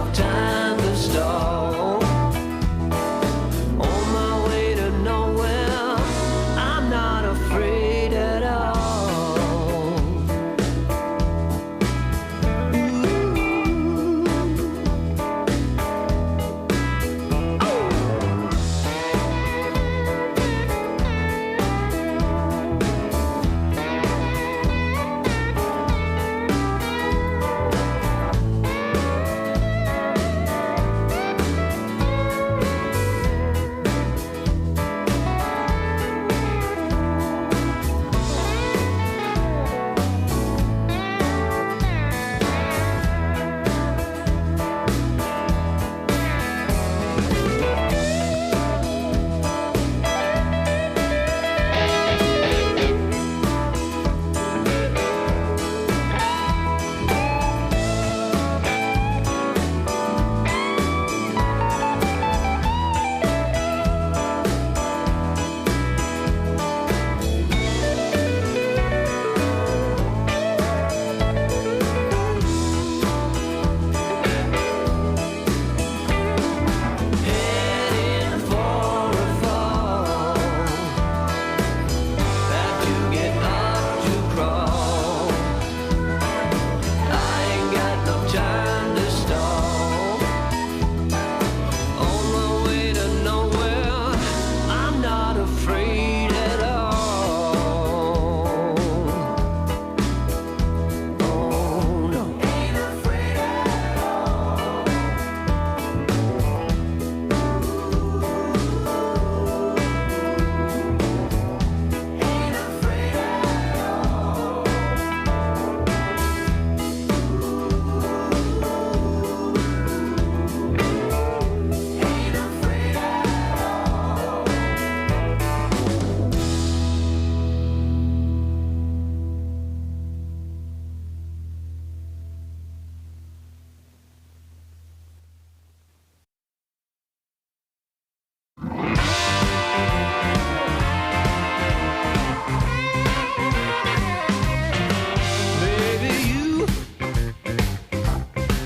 no time to stall. On my way to nowhere, I'm not afraid at all.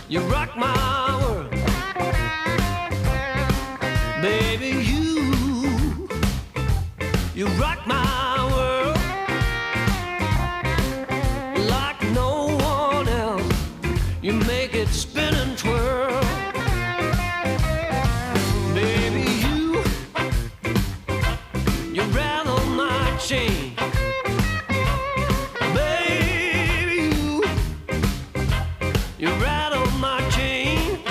You rock my world, baby. You rock my world like no one else. You make it spin and twirl, baby. You rattle my chain. You rattle my chain.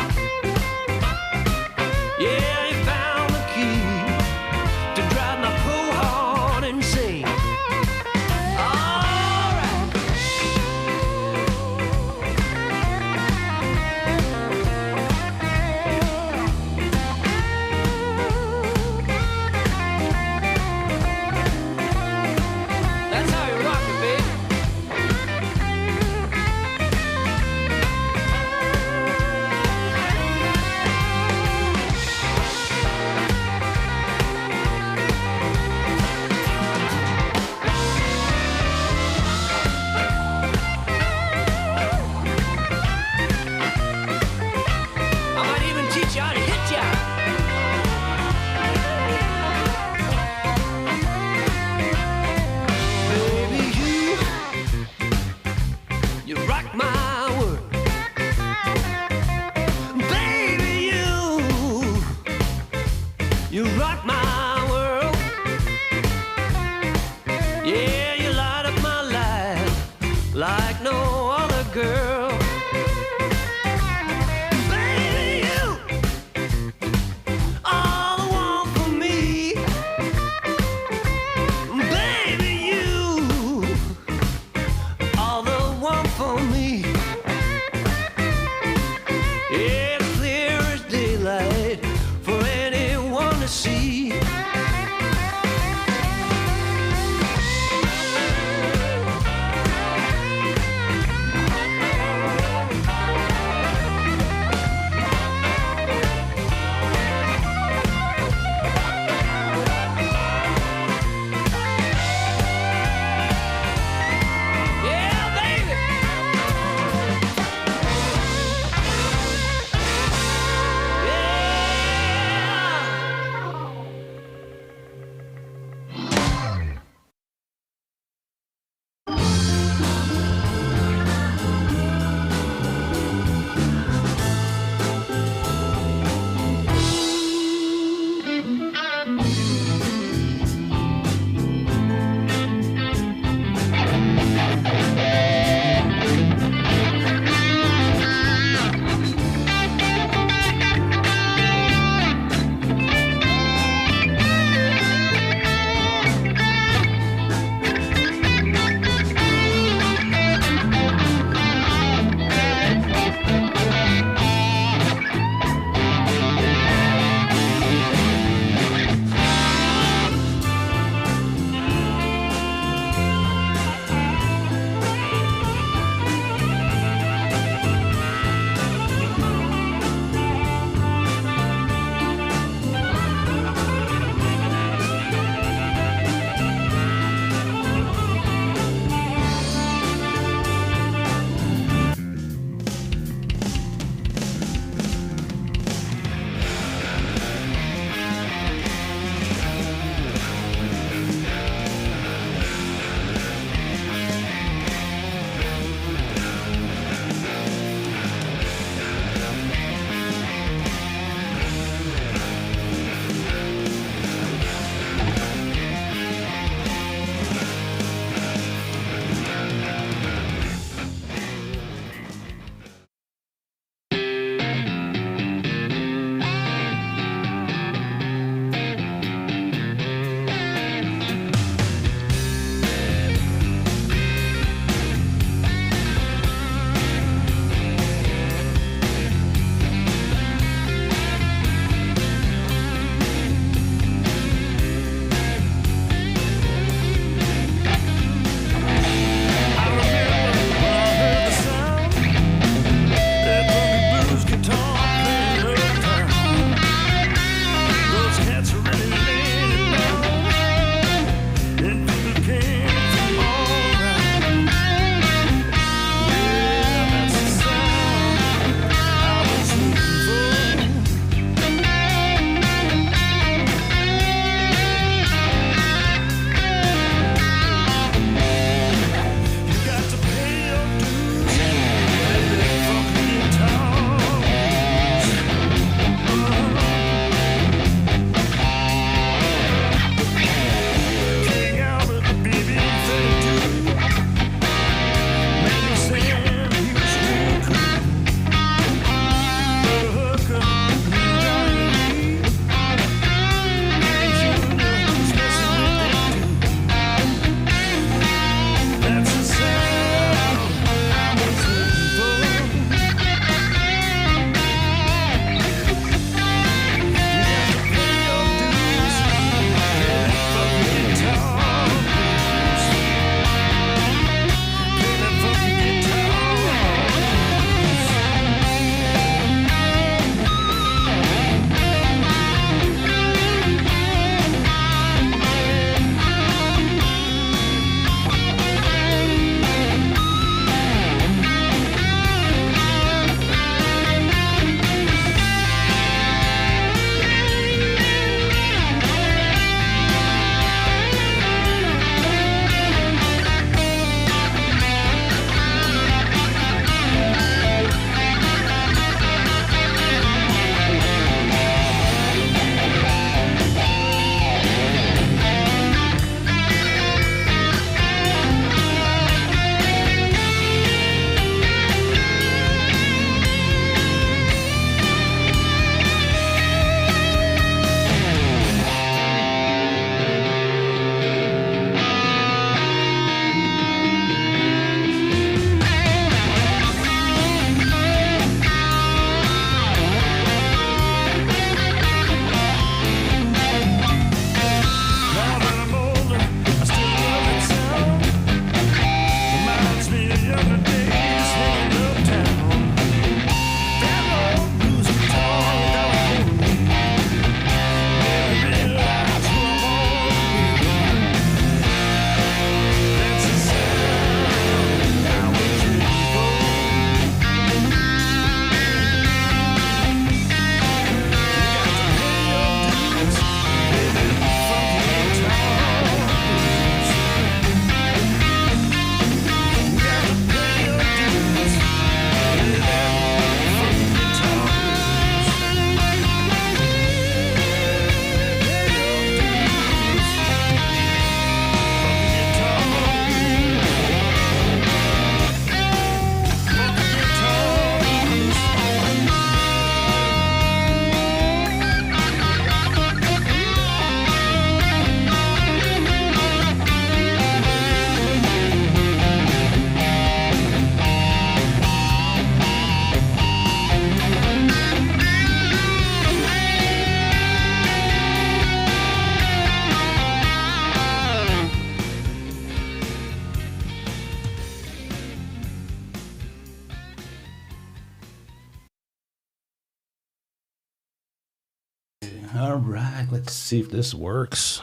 All right, let's see if this works.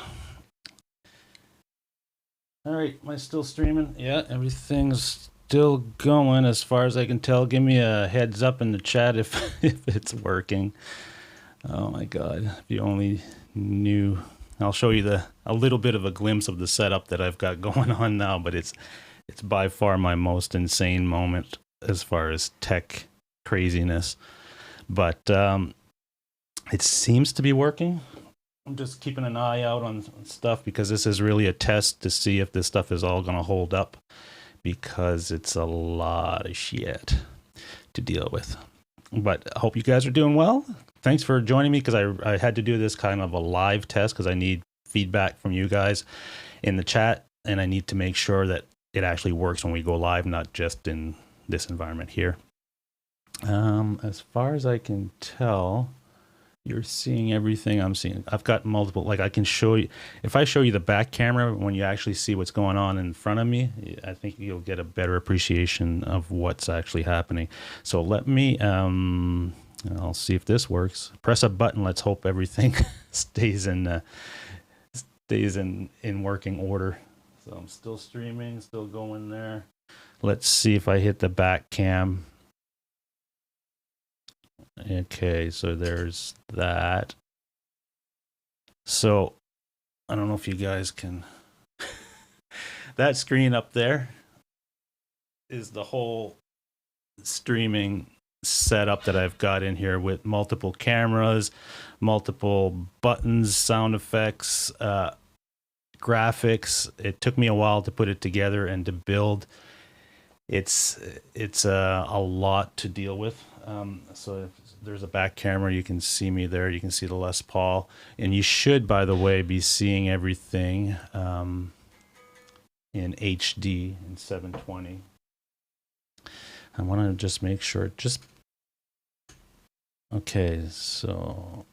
All right, am I still streaming? Yeah, everything's still going as far as I can tell. Give me a heads up in the chat if if it's working. Oh my god, if you only knew. I'll show you a little bit of a glimpse of the setup that I've got going on now, but it's by far my most insane moment as far as tech craziness. But it seems to be working. I'm just keeping an eye out on stuff because this is really a test to see if this stuff is all going to hold up, because it's a lot of shit to deal with. But I hope you guys are doing well. Thanks for joining me, because I had to do this kind of a live test because I need feedback from you guys in the chat, and I need to make sure that it actually works when we go live, not just in this environment here. As far as I can tell, you're seeing everything I'm seeing. I've got multiple, like I can show you, if I show you the back camera, when you actually see what's going on in front of me, I think you'll get a better appreciation of what's actually happening. So let me, I'll see if this works. Press a button. Let's hope everything stays in working order. So I'm still streaming, still going there. Let's see if I hit the back cam. Okay, so there's that. So I don't know if you guys can. That screen up there is the whole streaming setup that I've got in here, with multiple cameras, multiple buttons, sound effects, graphics. It took me a while to put it together and to build. It's a lot to deal with. So if there's a back camera, you can see me there. You can see the Les Paul, and you should, by the way, be seeing everything in HD in 720. I want to just make sure. Okay, so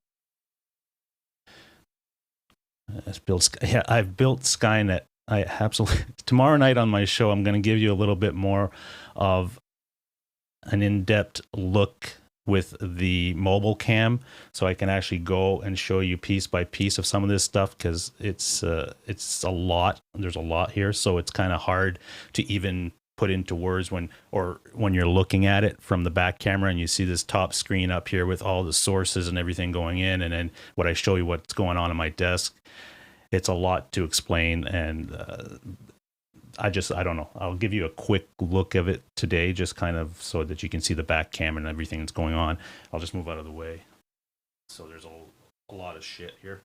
I've built Skynet. I absolutely, tomorrow night on my show, I'm going to give you a little bit more of an in-depth look with the mobile cam, so I can actually go and show you piece by piece of some of this stuff, because it's a lot. There's a lot here, so it's kind of hard to even put into words when you're looking at it from the back camera and you see this top screen up here with all the sources and everything going in, and then what I show you what's going on my desk. It's a lot to explain, and I don't know. I'll give you a quick look of it today, just kind of so that you can see the back cam and everything that's going on. I'll just move out of the way. So there's a lot of shit here.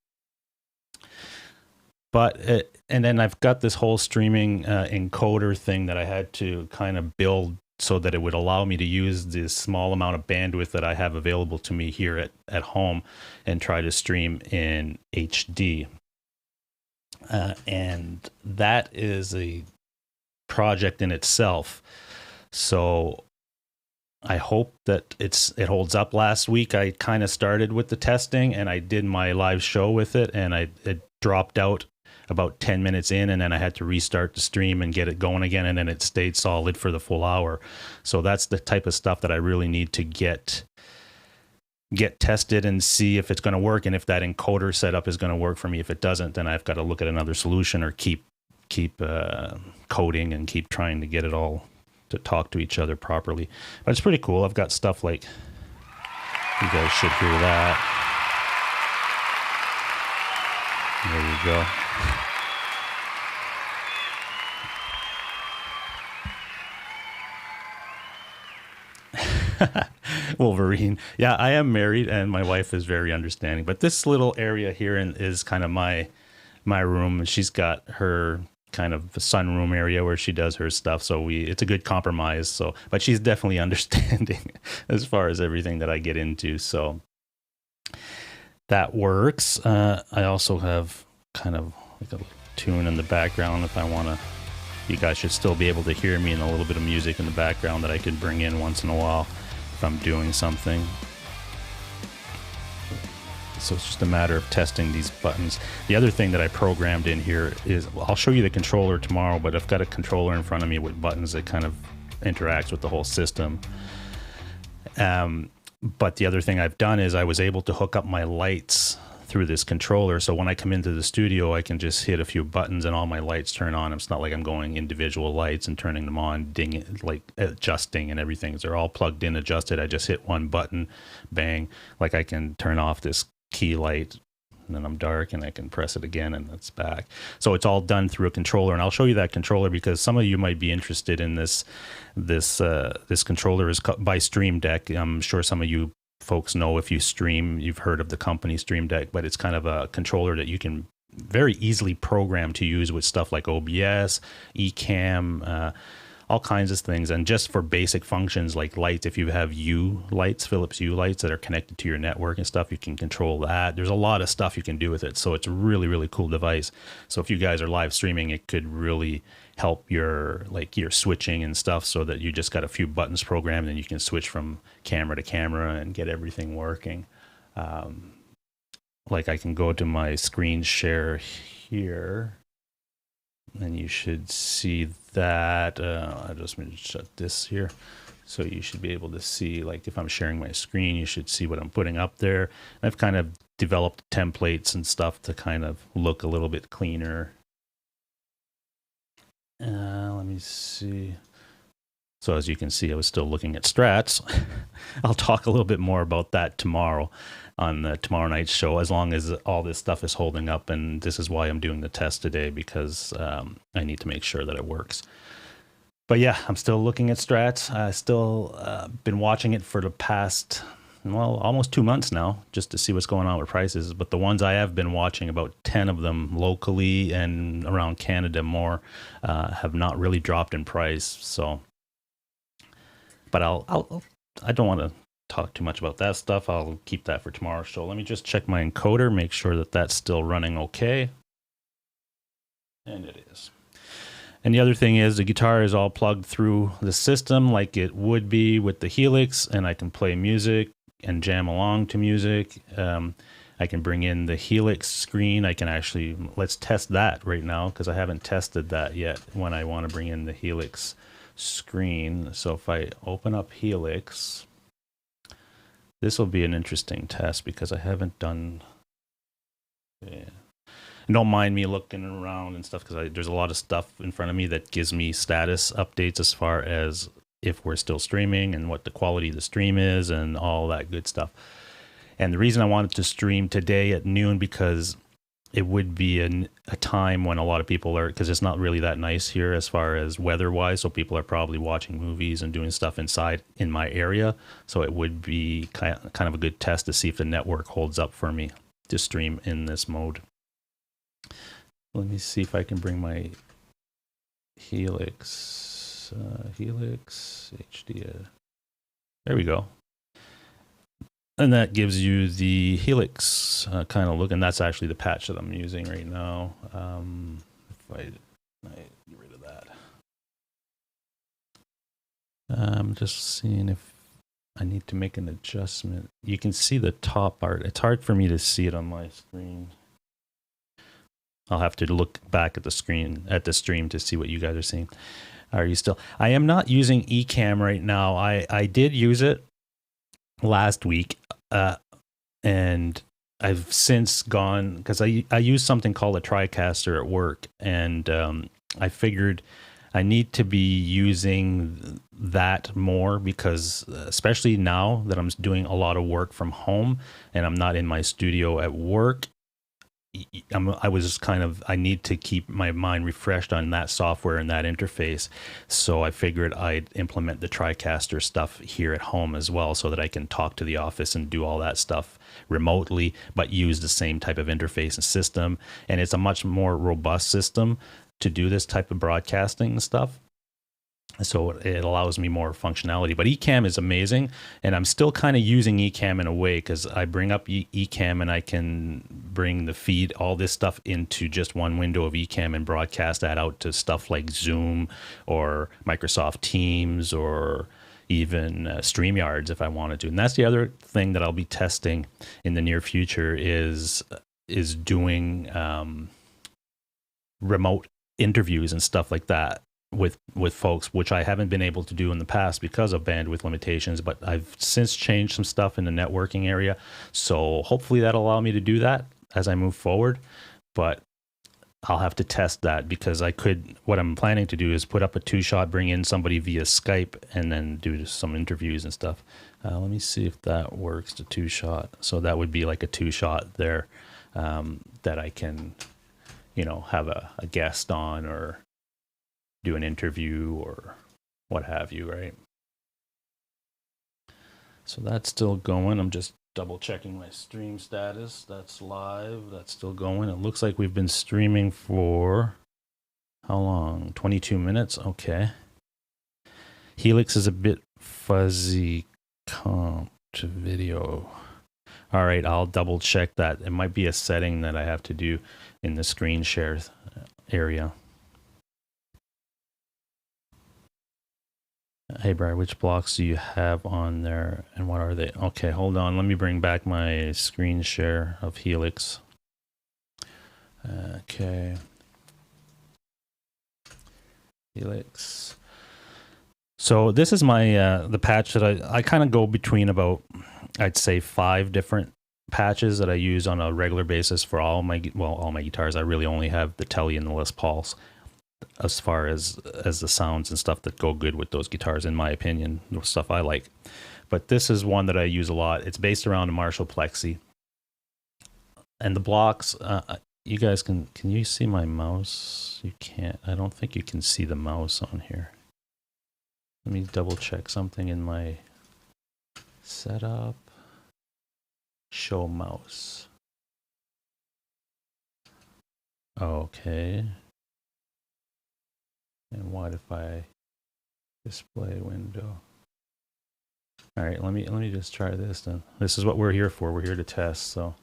But, and then I've got this whole streaming encoder thing that I had to kind of build so that it would allow me to use this small amount of bandwidth that I have available to me here at home and try to stream in HD. And that is a project in itself. So I hope that it holds up. Last week I kind of started with the testing and I did my live show with it, and it dropped out about 10 minutes in, and then I had to restart the stream and get it going again, and then it stayed solid for the full hour. So that's the type of stuff that I really need to get tested and see if it's going to work, and if that encoder setup is going to work for me. If it doesn't, then I've got to look at another solution, or keep coding and keep trying to get it all to talk to each other properly. But it's pretty cool. I've got stuff like, you guys should hear that. There you go. Wolverine. Yeah, I am married and my wife is very understanding. But this little area here is kind of my room, and she's got her kind of sunroom area where she does her stuff. So it's a good compromise. So, but she's definitely understanding as far as everything that I get into. So that works. I also have kind of like a tune in the background if I want to. You guys should still be able to hear me, and a little bit of music in the background that I could bring in once in a while if I'm doing something. So it's just a matter of testing these buttons. The other thing that I programmed in here is, I'll show you the controller tomorrow, but I've got a controller in front of me with buttons that kind of interacts with the whole system. But the other thing I've done is I was able to hook up my lights through this controller. So when I come into the studio, I can just hit a few buttons and all my lights turn on. It's not like I'm going individual lights and turning them on, ding, like adjusting and everything. They're all plugged in, adjusted. I just hit one button, bang. Like I can turn off this key light, and then I'm dark, and I can press it again, and it's back. So it's all done through a controller, and I'll show you that controller because some of you might be interested in this. This controller is by Stream Deck. I'm sure some of you folks know, if you stream, you've heard of the company Stream Deck, but it's kind of a controller that you can very easily program to use with stuff like OBS, Ecamm, all kinds of things. And just for basic functions like lights, if you have Philips Hue lights that are connected to your network and stuff, you can control that. There's a lot of stuff you can do with it. So it's a really, really cool device. So if you guys are live streaming, it could really help your switching and stuff, so that you just got a few buttons programmed and you can switch from camera to camera and get everything working. Like I can go to my screen share here, and you should see that. I just going to shut this here. So you should be able to see, like if I'm sharing my screen, you should see what I'm putting up there. I've kind of developed templates and stuff to kind of look a little bit cleaner. Let me see. So as you can see, I was still looking at strats. I'll talk a little bit more about that tomorrow on tomorrow night's show, as long as all this stuff is holding up. And this is why I'm doing the test today, because I need to make sure that it works. But yeah, I'm still looking at strats. I still been watching it for the past, well, almost 2 months now, just to see what's going on with prices. But the ones I have been watching, about 10 of them locally and around Canada more, have not really dropped in price. So, but I don't want to talk too much about that stuff. I'll keep that for tomorrow's show. Let me just check my encoder, make sure that that's still running okay. And it is. And the other thing is, the guitar is all plugged through the system like it would be with the Helix, and I can play music and jam along to music. I can bring in the Helix screen. I can actually, let's test that right now, because I haven't tested that yet when I want to bring in the Helix screen. So if I open up Helix, this will be an interesting test because I haven't done, yeah. And don't mind me looking around and stuff, because there's a lot of stuff in front of me that gives me status updates as far as if we're still streaming and what the quality of the stream is and all that good stuff. And the reason I wanted to stream today at noon, because it would be a time when a lot of people are, because it's not really that nice here as far as weather-wise, so people are probably watching movies and doing stuff inside in my area. So it would be kind of a good test to see if the network holds up for me to stream in this mode. Let me see if I can bring my Helix HD. There we go. And that gives you the Helix kind of look, and that's actually the patch that I'm using right now. If I get rid of that. I'm just seeing if I need to make an adjustment. You can see the top part. It's hard for me to see it on my screen. I'll have to look back at the screen, at the stream, to see what you guys are seeing. Are you still? I am not using Ecamm right now. I did use it last week, and I've since gone, because I use something called a TriCaster at work, and I figured I need to be using that more, because especially now that I'm doing a lot of work from home and I'm not in my studio at work, I need to keep my mind refreshed on that software and that interface. So I figured I'd implement the TriCaster stuff here at home as well, so that I can talk to the office and do all that stuff remotely, but use the same type of interface and system. And it's a much more robust system to do this type of broadcasting stuff. So it allows me more functionality. But Ecamm is amazing, and I'm still kind of using Ecamm in a way, because I bring up Ecamm and I can bring the feed, all this stuff, into just one window of Ecamm and broadcast that out to stuff like Zoom or Microsoft Teams or even StreamYards if I wanted to. And that's the other thing that I'll be testing in the near future is doing remote interviews and stuff like that with folks, which I haven't been able to do in the past because of bandwidth limitations, but I've since changed some stuff in the networking area. So hopefully that'll allow me to do that. as I move forward, but I'll have to test that because what I'm planning to do is put up a 2-shot, bring in somebody via Skype, and then do some interviews and stuff. Let me see if that works, the 2-shot. So that would be like a 2-shot there that I can, have a guest on or do an interview or what have you, right? So that's still going. I'm just double checking my stream status. That's live. That's still going. It looks like we've been streaming for how long? 22 minutes. Okay. Helix is a bit fuzzy. Comp to video. All right, I'll double check that. It might be a setting that I have to do in the screen share area. Hey, Brian, which blocks do you have on there and what are they? Okay, hold on. Let me bring back my screen share of Helix. Okay. Helix. So this is my the patch that I kind of go between about, I'd say 5 different patches that I use on a regular basis for all my guitars. I really only have the Telly and the Les Pauls as far as the sounds and stuff that go good with those guitars, in my opinion, the stuff I like. But this is one that I use a lot. It's based around a Marshall Plexi. And the blocks, you guys can you see my mouse? You can't. I don't think you can see the mouse on here. Let me double check something in my setup. Show mouse. Okay. And what if I display window? All right, let me just try this then. This is what we're here for. We're here to test. So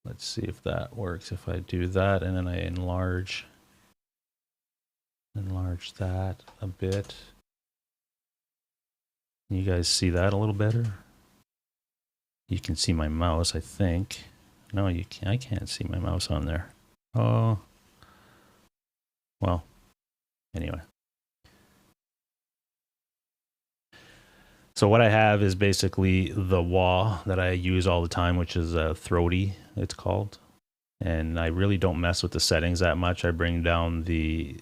let's see if that works. If I do that and then I enlarge that a bit. Can you guys see that a little better? You can see my mouse, I think. No, you can't. I can't see my mouse on there. Oh. Well, anyway. So what I have is basically the wah that I use all the time, which is a throaty, it's called. And I really don't mess with the settings that much. I bring down the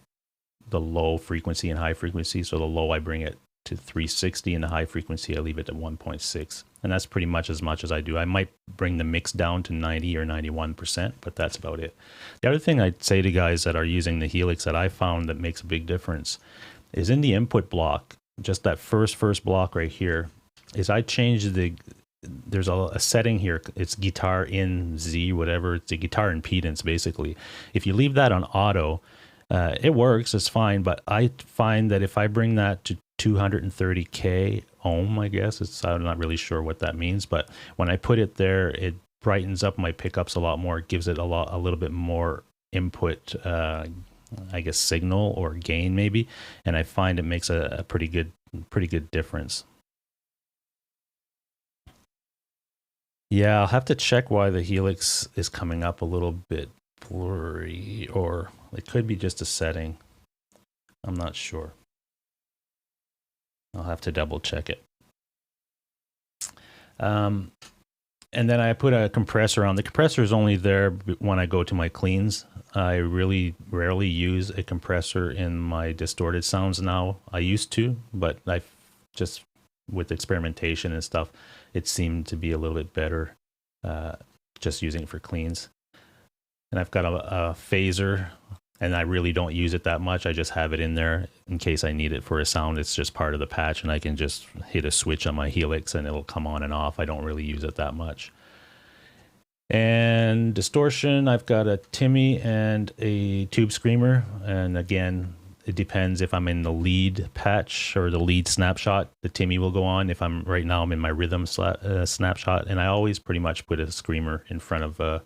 low frequency and high frequency. So the low I bring it to 360 and the high frequency I leave it at 1.6. And that's pretty much as I do. I might bring the mix down to 90 or 91%, but that's about it. The other thing I'd say to guys that are using the Helix that I found that makes a big difference is in the input block, just that first block right here, is I changed there's a setting here. It's guitar in Z, whatever. It's a guitar impedance, basically. If you leave that on auto, it works, it's fine, but I find that if I bring that to 230K ohm, I guess, I'm not really sure what that means, but when I put it there, it brightens up my pickups a lot more. It gives it a little bit more input, I guess, signal or gain maybe, and I find it makes a pretty good difference. Yeah, I'll have to check why the Helix is coming up a little bit blurry, or it could be just a setting. I'm not sure. I'll have to double check it. And then I put a compressor on. The compressor is only there when I go to my cleans. I really rarely use a compressor in my distorted sounds now. I used to, but I just, with experimentation and stuff, it seemed to be a little bit better just using it for cleans. And I've got a phaser, and I really don't use it that much. I just have it in there in case I need it for a sound. It's just part of the patch, and I can just hit a switch on my Helix and it'll come on and off. I don't really use it that much. And distortion, I've got a Timmy and a tube screamer. And again, it depends if I'm in the lead patch or the lead snapshot, the Timmy will go on. If right now I'm in my rhythm snapshot, and I always pretty much put a screamer in front of the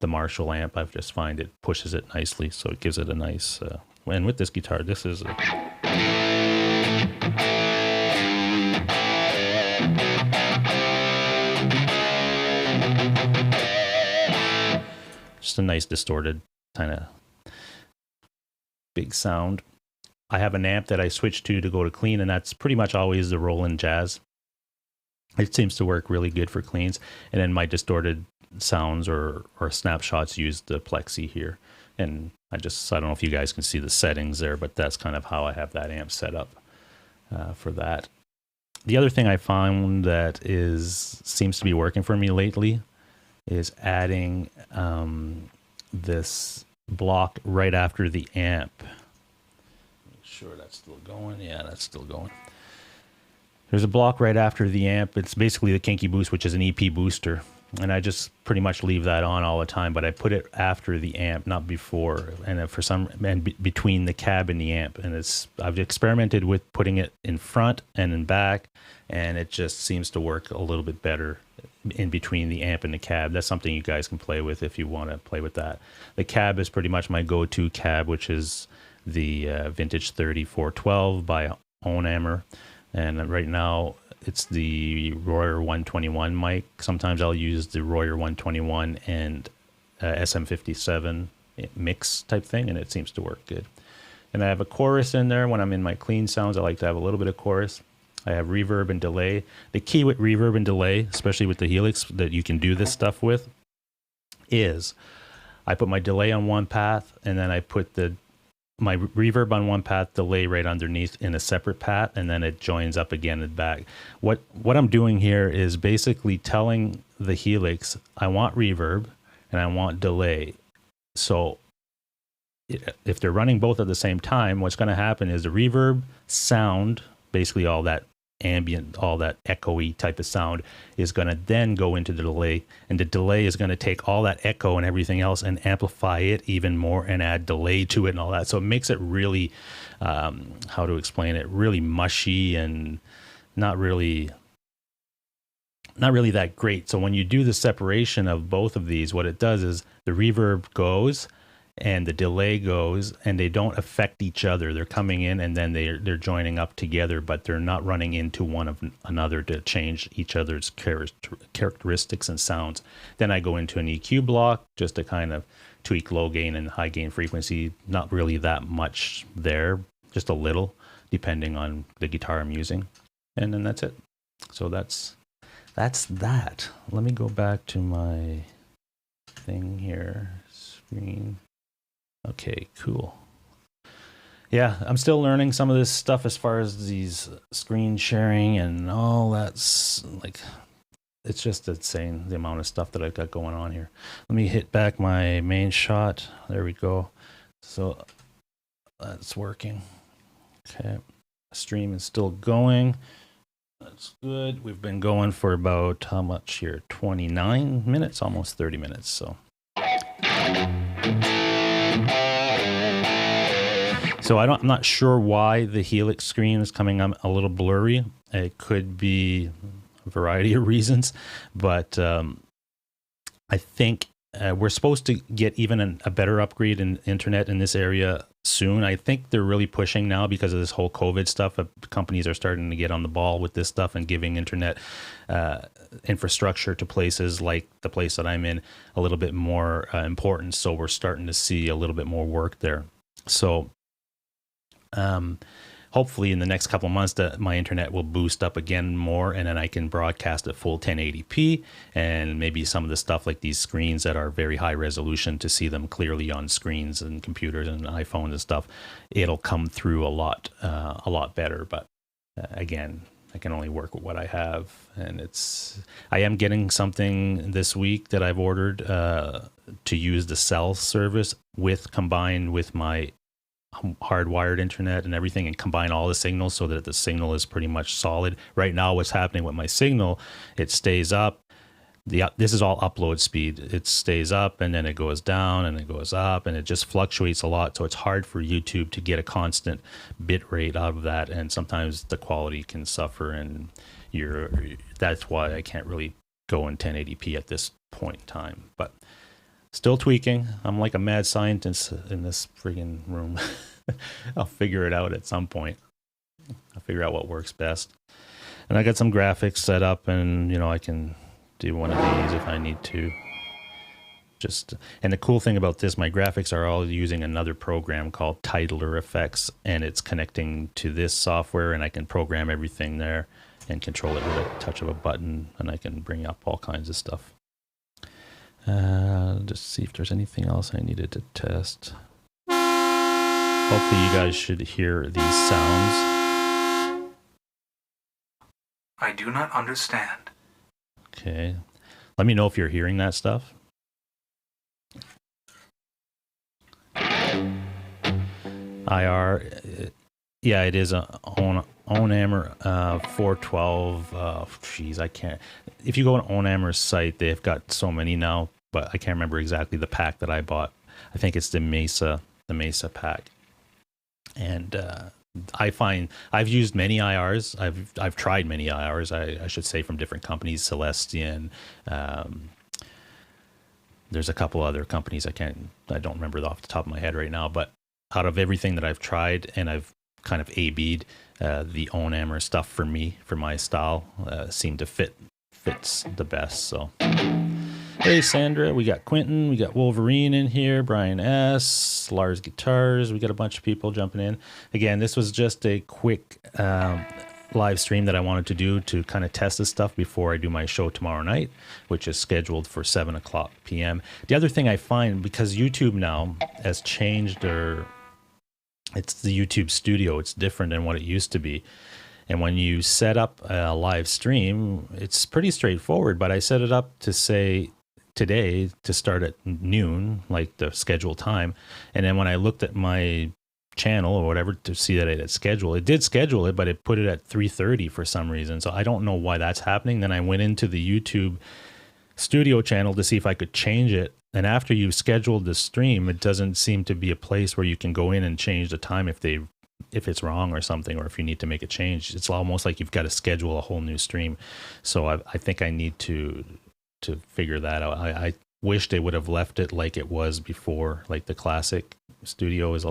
Marshall amp. I just find it pushes it nicely, so it gives it a nice, and with this guitar, this is just a nice distorted kind of big sound. I have an amp that I switch to go to clean, and that's pretty much always the Roland Jazz. It seems to work really good for cleans. And then my distorted sounds or snapshots use the plexi here. And I don't know if you guys can see the settings there, but that's kind of how I have that amp set up for that. The other thing I found that seems to be working for me lately is adding this block right after the amp. Make sure that's still going. Yeah, that's still going. There's a block right after the amp. It's basically the Kinky Boost, which is an EP booster. And I just pretty much leave that on all the time, but I put it after the amp, not before, and between the cab and the amp. And I've experimented with putting it in front and in back, and it just seems to work a little bit better in between the amp and the cab. That's something you guys can play with if you want to play with that. The cab is pretty much my go-to cab, which is the Vintage 3412 by Onhammer. And right now, it's the Royer 121 mic. Sometimes I'll use the Royer 121 and SM57 mix type thing, and it seems to work good. And I have a chorus in there. When I'm in my clean sounds, I like to have a little bit of chorus. I have reverb and delay. The key with reverb and delay, especially with the Helix that you can do this stuff with, is I put my delay on one path, and then I put my reverb on one path, delay right underneath in a separate path, and then it joins up again and back. What I'm doing here is basically telling the Helix I want reverb and I want delay. So if they're running both at the same time, what's going to happen is the reverb sound, basically all that ambient, all that echoey type of sound, is going to then go into the delay, and the delay is going to take all that echo and everything else and amplify it even more and add delay to it and all that. So it makes it really, how to explain it, really mushy and not really that great. So when you do the separation of both of these, what it does is the reverb goes and the delay goes, and they don't affect each other. They're coming in and then they're joining up together, but they're not running into one of another to change each other's characteristics and sounds. Then I go into an EQ block just to kind of tweak low gain and high gain frequency. Not really that much there, just a little, depending on the guitar I'm using. And then that's it. So that's that. Let me go back to my thing here, screen. Okay, cool. Yeah, I'm still learning some of this stuff as far as these screen sharing and all that's like, it's just insane the amount of stuff that I've got going on here. Let me hit back my main shot. There we go. So that's working. Okay, stream is still going. That's good. We've been going for about how much here? 29 minutes, almost 30 minutes. So. So I'm not sure why the Helix screen is coming up a little blurry. It could be a variety of reasons, but I think we're supposed to get even a better upgrade in internet in this area soon. I think they're really pushing now because of this whole COVID stuff. Companies are starting to get on the ball with this stuff and giving internet infrastructure to places like the place that I'm in a little bit more importance. So we're starting to see a little bit more work there. So hopefully in the next couple of months that my internet will boost up again more, and then I can broadcast at full 1080p, and maybe some of the stuff like these screens that are very high resolution to see them clearly on screens and computers and iPhones and stuff, it'll come through a lot better. But again, I can only work with what I have, and I am getting something this week that I've ordered to use the cell service combined with my hardwired internet and everything, and combine all the signals so that the signal is pretty much solid. Right now, what's happening with my signal, it stays up. This is all upload speed. It stays up and then it goes down and it goes up, and it just fluctuates a lot. So it's hard for YouTube to get a constant bit rate out of that, and sometimes the quality can suffer, and that's why I can't really go in 1080p at this point in time. But still tweaking. I'm like a mad scientist in this friggin' room. I'll figure it out at some point. I'll figure out what works best. And I got some graphics set up, and I can do one of these if I need to. And the cool thing about this, my graphics are all using another program called Titler Effects, and it's connecting to this software, and I can program everything there and control it with a touch of a button, and I can bring up all kinds of stuff. Just see if there's anything else I needed to test. Hopefully you guys should hear these sounds. I do not understand. Okay. Let me know if you're hearing that stuff. IR, yeah, it is a Onammer 412. Geez, I can't. If you go on Onammer's site, they've got so many now, but I can't remember exactly the pack that I bought. I think it's the Mesa pack. And I find I've used many IRs. I've tried many IRs. I should say, from different companies, Celestion. There's a couple other companies I don't remember off the top of my head right now, but out of everything that I've tried, and I've kind of A/B'd, the Onammer stuff for me, for my style, seemed to fits the best. So, hey Sandra, we got Quentin, we got Wolverine in here, Brian S, Lars Guitars, we got a bunch of people jumping in. Again, this was just a quick live stream that I wanted to do to kind of test this stuff before I do my show tomorrow night, which is scheduled for 7:00 p.m. The other thing I find, because YouTube now has changed it's the YouTube studio. It's different than what it used to be. And when you set up a live stream, it's pretty straightforward, but I set it up to say today to start at noon, like the scheduled time. And then when I looked at my channel or whatever to see that it had scheduled, it did schedule it, but it put it at 3:30 for some reason. So I don't know why that's happening. Then I went into the YouTube studio channel to see if I could change it. And after you've scheduled the stream, it doesn't seem to be a place where you can go in and change the time if it's wrong or something, or if you need to make a change. It's almost like you've got to schedule a whole new stream. So I think I need to figure that out. I wish they would have left it like it was before, like the classic studio is.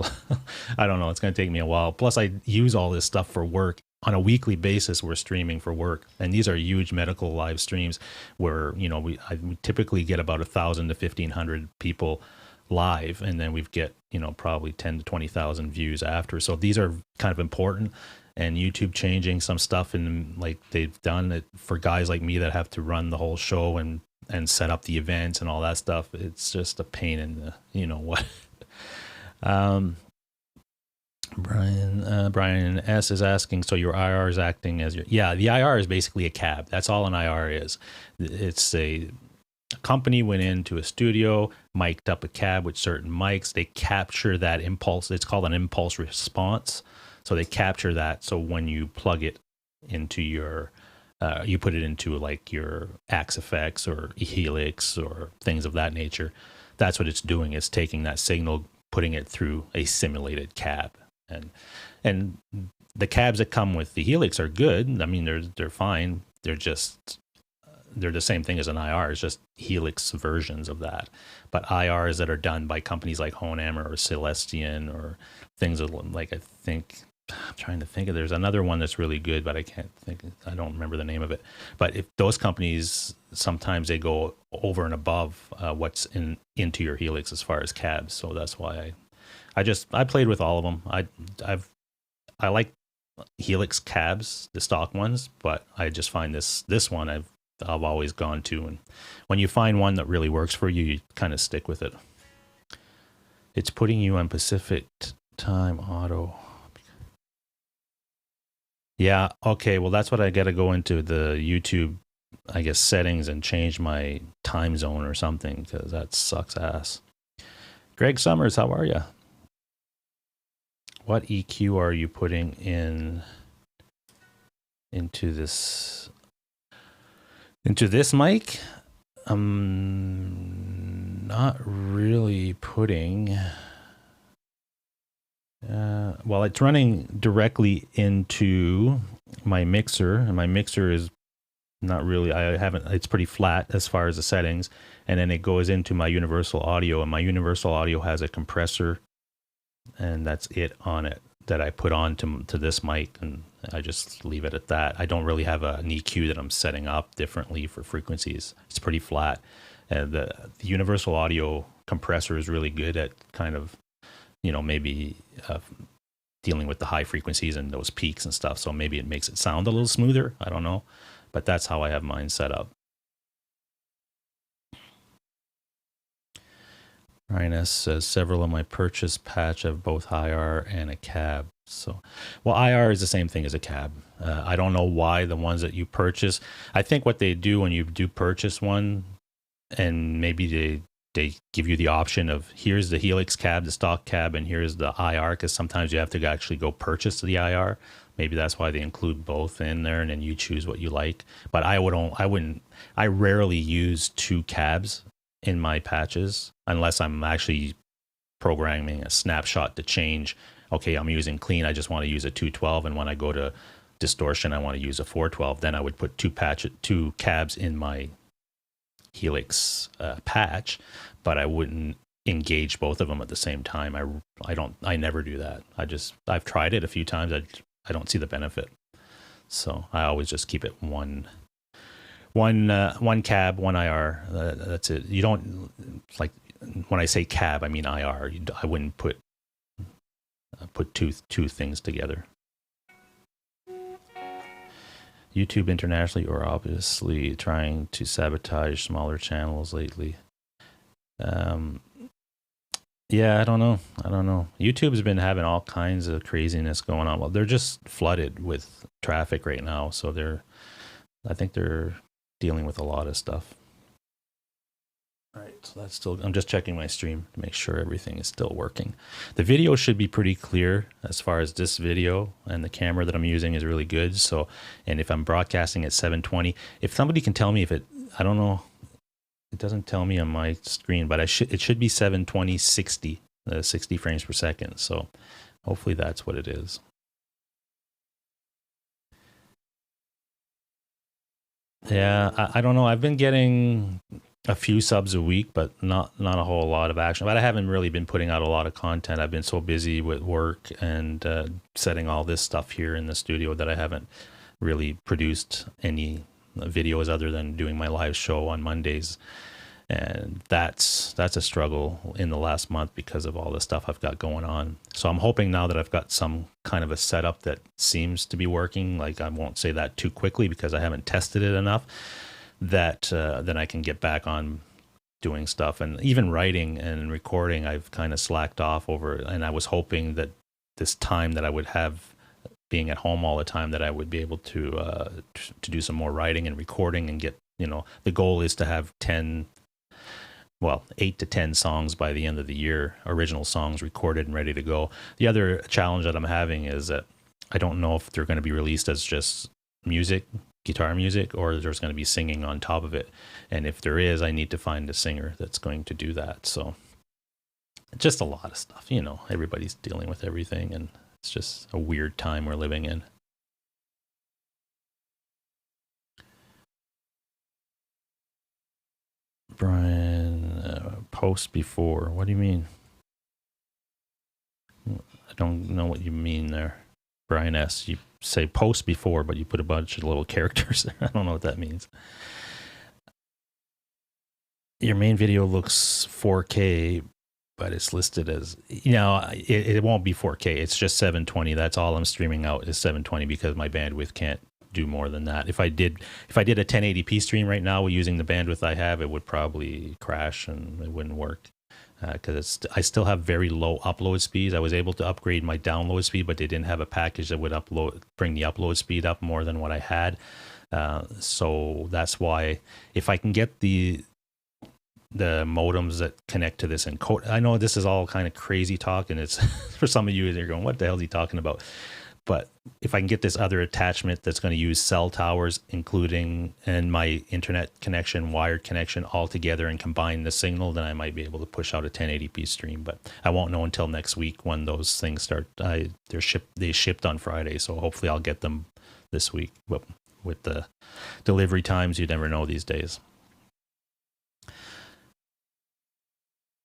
I don't know. It's going to take me a while. Plus, I use all this stuff for work. On a weekly basis, we're streaming for work, and these are huge medical live streams where, you know, we typically get about 1,000 to 1,500 people live, and then we get, you know, probably 10 to 20,000 views after. So these are kind of important. And YouTube changing some stuff, and like they've done it for guys like me that have to run the whole show and set up the events and all that stuff. It's just a pain in the, you know what. Brian S is asking, so your IR is acting as your, yeah, the IR is basically a cab. That's all an IR is. It's a company went into a studio, mic'd up a cab with certain mics. They capture that impulse. It's called an impulse response. So they capture that. So when you plug it into your, you put it into like your Axe effects or Helix or things of that nature. That's what it's doing. It's taking that signal, putting it through a simulated cab. And the cabs that come with the Helix are good. I mean, they're fine. They're the same thing as an IR. It's just Helix versions of that. But IRs that are done by companies like Onammer or Celestion or things like, I'm trying to think of, there's another one that's really good, but I don't remember the name of it. But if those companies, sometimes they go over and above what's into your Helix as far as cabs. So that's why I played with all of them. I like Helix cabs, the stock ones, but I just find this one I've always gone to. And when you find one that really works for you, you kind of stick with it. It's putting you on Pacific time auto. Yeah, okay, well that's what I got to go into the YouTube, I guess, settings and change my time zone or something, because that sucks ass. Greg Summers, how are you? What EQ are you putting into this mic? I'm not really putting. Well, it's running directly into my mixer, and my mixer is not really. It's pretty flat as far as the settings, and then it goes into my universal audio, and my universal audio has a compressor. And that's it on it that I put on to this mic, and I just leave it at that. I don't really have an EQ that I'm setting up differently for frequencies. It's pretty flat. The universal audio compressor is really good at kind of, you know, maybe dealing with the high frequencies and those peaks and stuff. So maybe it makes it sound a little smoother. I don't know, but that's how I have mine set up. Ryan S says several of my purchase patch have both IR and a cab. So, well, IR is the same thing as a cab. I don't know why the ones that you purchase. I think what they do when you do purchase one, and maybe they give you the option of here's the Helix cab, the stock cab, and here's the IR, because sometimes you have to actually go purchase the IR. Maybe that's why they include both in there, and then you choose what you like. But I rarely use two cabs in my patches unless I'm actually programming a snapshot to change. Okay, I'm using clean, I just want to use a 212, and when I go to distortion, I want to use a 412. Then I would put two cabs in my Helix patch, but I wouldn't engage both of them at the same time. I never do that. I've tried it a few times. I don't see the benefit, so I always just keep it one cab, one IR. That's it. You don't, like, when I say cab, I mean IR. I wouldn't put two things together. YouTube internationally, or obviously trying to sabotage smaller channels lately. Yeah, I don't know. YouTube's been having all kinds of craziness going on. Well, they're just flooded with traffic right now, so I think they're dealing with a lot of stuff. All right, so that's still, I'm just checking my stream to make sure everything is still working. The video should be pretty clear as far as this video, and the camera that I'm using is really good. So, and if I'm broadcasting at 720, if somebody can tell me if I don't know, it doesn't tell me on my screen, but it should be 720, 60 frames per second. So hopefully that's what it is. Yeah, I don't know. I've been getting a few subs a week, but not a whole lot of action. But I haven't really been putting out a lot of content. I've been so busy with work and setting all this stuff here in the studio that I haven't really produced any videos other than doing my live show on Mondays. And that's a struggle in the last month because of all the stuff I've got going on. So I'm hoping now that I've got some kind of a setup that seems to be working, like I won't say that too quickly because I haven't tested it enough, that then I can get back on doing stuff. And even writing and recording, I've kind of slacked off over, and I was hoping that this time that I would have being at home all the time, that I would be able to do some more writing and recording and get, the goal is to have 8 to 10 songs by the end of the year, original songs recorded and ready to go. The other challenge that I'm having is that I don't know if they're going to be released as just music, guitar music, or there's going to be singing on top of it. And if there is, I need to find a singer that's going to do that. So just a lot of stuff, everybody's dealing with everything, and it's just a weird time we're living in. Brian, post before. What do you mean? I don't know what you mean there. Brian S. You say post before, but you put a bunch of little characters there. I don't know what that means. Your main video looks 4K, but it's listed as, it won't be 4K. It's just 720. That's all I'm streaming out is 720 because my bandwidth can't do more than that. If I did a 1080p stream right now using the bandwidth I have, it would probably crash and it wouldn't work because I still have very low upload speeds. I was able to upgrade my download speed, but they didn't have a package that would bring the upload speed up more than what I had. So that's why if I can get the modems that connect to this encode, I know this is all kind of crazy talk, and it's for some of you, they're going, what the hell is he talking about? But if I can get this other attachment that's going to use cell towers, including and my internet connection, wired connection all together, and combine the signal, then I might be able to push out a 1080p stream. But I won't know until next week when those things start. They shipped on Friday, so hopefully I'll get them this week. But with the delivery times, you never know these days.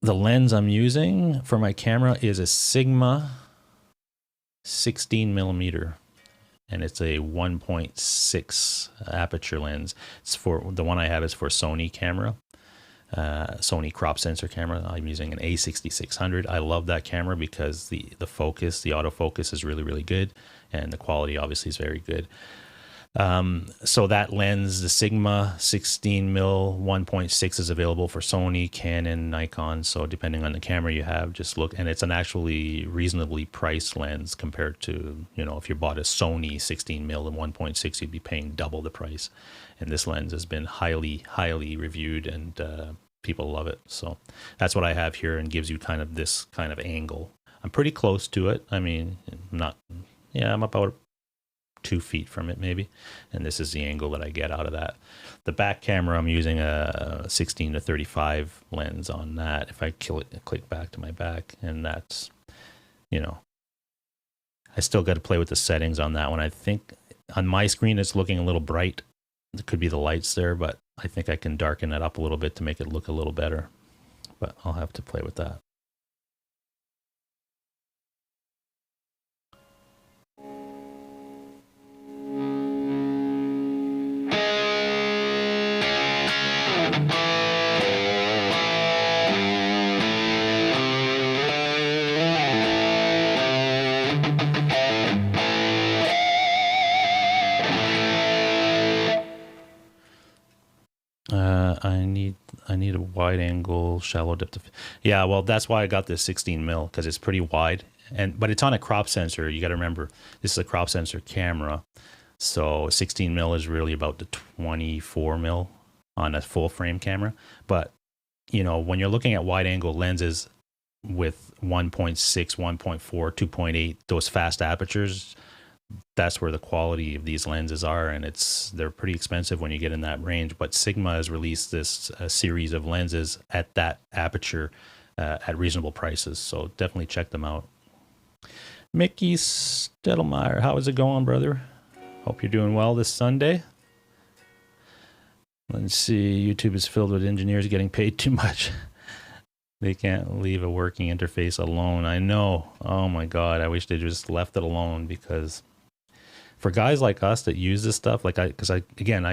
The lens I'm using for my camera is a Sigma 16 millimeter, and it's a 1.6 aperture lens. It's for the one I have is for Sony camera, Sony crop sensor camera. I'm using an A6600. I love that camera because the focus, the autofocus is really, really good, and the quality obviously is very good. So that lens, the Sigma 16mm 1.6 is available for Sony, Canon, Nikon. So depending on the camera you have, just look. And it's an actually reasonably priced lens compared to, if you bought a Sony 16mm and 1.6, you'd be paying double the price. And this lens has been highly, highly reviewed, and people love it. So that's what I have here, and gives you kind of this kind of angle. I'm pretty close to it. I mean, I'm about 2 feet from it maybe, and this is the angle that I get out of that. The back camera, I'm using a 16 to 35 lens on that. If I click back to my back, and that's, I still got to play with the settings on that one. I think on my screen it's looking a little bright. It could be the lights there, but I think I can darken it up a little bit to make it look a little better, but I'll have to play with that. I need a wide angle, shallow depth of. Yeah, well, that's why I got this 16mm, because it's pretty wide, but it's on a crop sensor. You got to remember, this is a crop sensor camera, so 16mm is really about the 24mm on a full frame camera. But when you're looking at wide angle lenses with 1.6, 1.4, 2.8, those fast apertures, that's where the quality of these lenses are, and they're pretty expensive when you get in that range. But Sigma has released this series of lenses at that aperture at reasonable prices, so definitely check them out. Mickey Stedelmeyer, how is it going, brother? Hope you're doing well this Sunday. Let's see, YouTube is filled with engineers getting paid too much. They can't leave a working interface alone. I know. Oh my God, I wish they just left it alone, because for guys like us that use this stuff, because I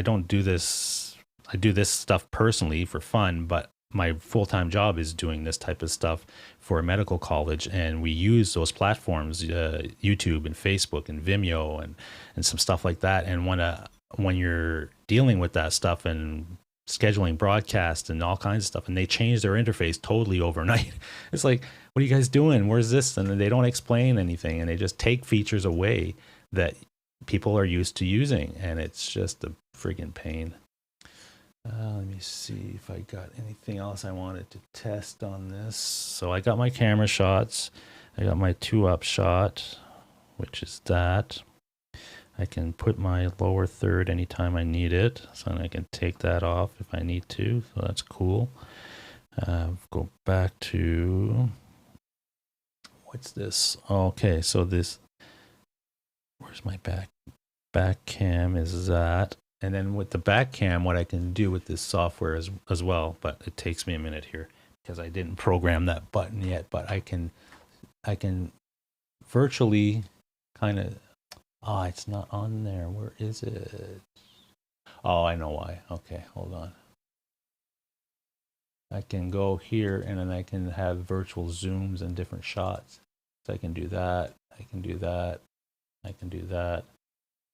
don't do this. I do this stuff personally for fun, but my full-time job is doing this type of stuff for a medical college, and we use those platforms, YouTube and Facebook and Vimeo and some stuff like that. And when you're dealing with that stuff and scheduling broadcasts and all kinds of stuff, and they change their interface totally overnight, it's like, what are you guys doing? Where's this? And they don't explain anything, and they just take features away that people are used to using, and it's just a friggin' pain. Let me see if I got anything else I wanted to test on this. So I got my camera shots. I got my 2-up shot, which is that. I can put my lower third anytime I need it, so then I can take that off if I need to, so that's cool. Go back to, what's this? Okay, so this, where's my back cam is that. And then with the back cam, what I can do with this software as well, but it takes me a minute here because I didn't program that button yet, but I can virtually kind of, it's not on there. Where is it? Oh, I know why. Okay, hold on. I can go here, and then I can have virtual zooms and different shots. So I can do that. I can do that. I can do that.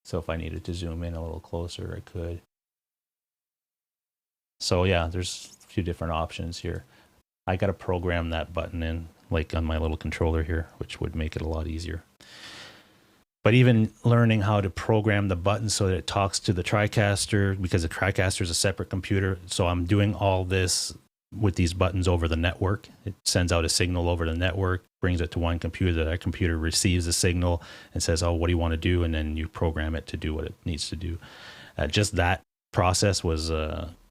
So if I needed to zoom in a little closer, I could. So yeah, there's a few different options here. I got to program that button in, like on my little controller here, which would make it a lot easier. But even learning how to program the button so that it talks to the TriCaster, because the TriCaster is a separate computer. So I'm doing all this with these buttons over the network. It sends out a signal over the network, brings it to one computer. That computer receives the signal and says, oh, what do you want to do? And then you program it to do what it needs to do. Just that process was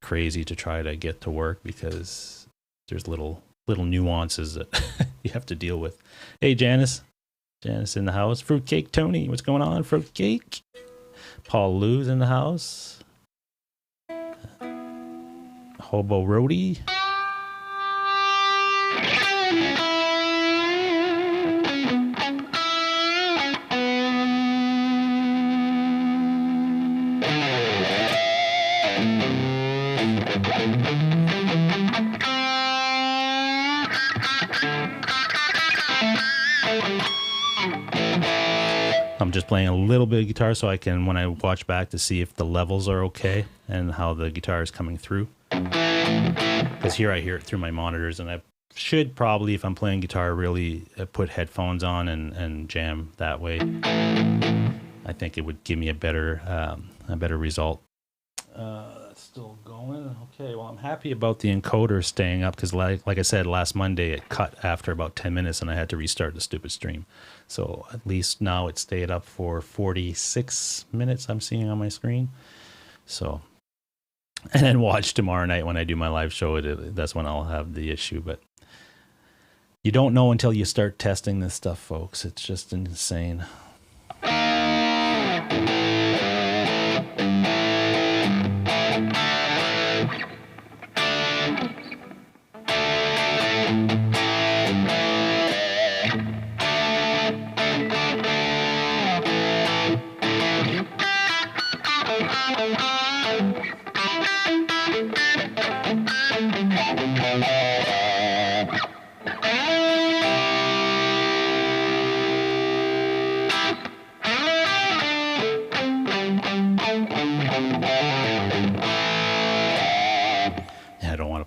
crazy to try to get to work, because there's little nuances that you have to deal with. Hey, Janice in the house. Fruitcake Tony, what's going on, Fruitcake? Paul Lou's in the house. Hobo Roadie. I'm I'm just playing a little bit of guitar so I can, when I watch back, to see if the levels are okay and how the guitar is coming through. Because here I hear it through my monitors, and I should probably, if I'm playing guitar, really put headphones on and jam that way. I think it would give me a better result. That's still going. Okay, well, I'm happy about the encoder staying up because, like I said, last Monday it cut after about 10 minutes and I had to restart the stupid stream. So at least now it stayed up for 46 minutes I'm seeing on my screen. So, and then watch tomorrow night when I do my live show. That's when I'll have the issue. But you don't know until you start testing this stuff, folks. It's just insane.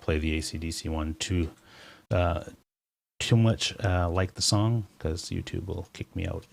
Play the AC/DC one too much like the song, because YouTube will kick me out.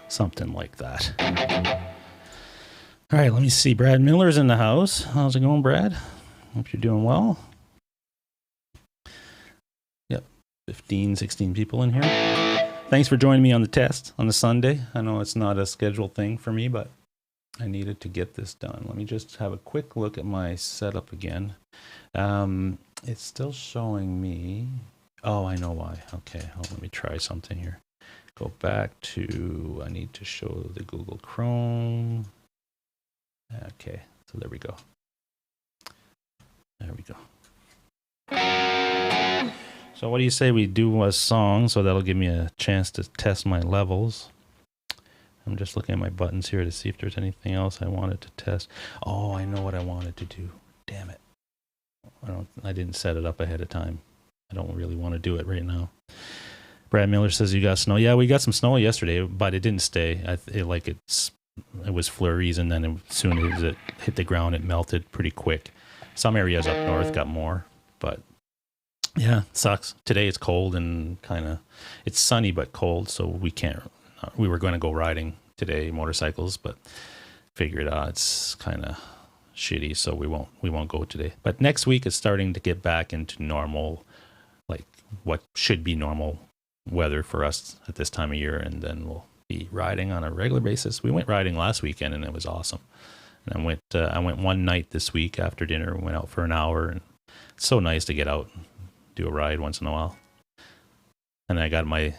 Something like that. All right, let me see. Brad Miller's in the house. How's it going, Brad? Hope you're doing well. Yep, 15, 16 people in here. Thanks for joining me on the test on the Sunday. I know it's not a scheduled thing for me, but I needed to get this done. Let me just have a quick look at my setup again. It's still showing me... Oh, I know why. Okay, let me try something here. Go back to, I need to show the Google Chrome. Okay, so there we go. There we go. So what do you say we do a song, so that'll give me a chance to test my levels. I'm just looking at my buttons here to see if there's anything else I wanted to test. Oh, I know what I wanted to do. Damn it. I didn't set it up ahead of time. I don't really want to do it right now. Brad Miller says you got snow. Yeah, we got some snow yesterday, but it didn't stay. It was flurries, and then as soon as it hit the ground, it melted pretty quick. Some areas up north got more, but yeah, it sucks. Today it's cold and it's sunny but cold, so we can't. We were going to go riding today, motorcycles, but figured it's kind of shitty, so we won't go today. But next week it's starting to get back into normal, like what should be normal weather for us at this time of year, and then we'll be riding on a regular basis. We went riding last weekend and it was awesome. And I went one night this week after dinner. Went out for an hour, and it's so nice to get out and do a ride once in a while. And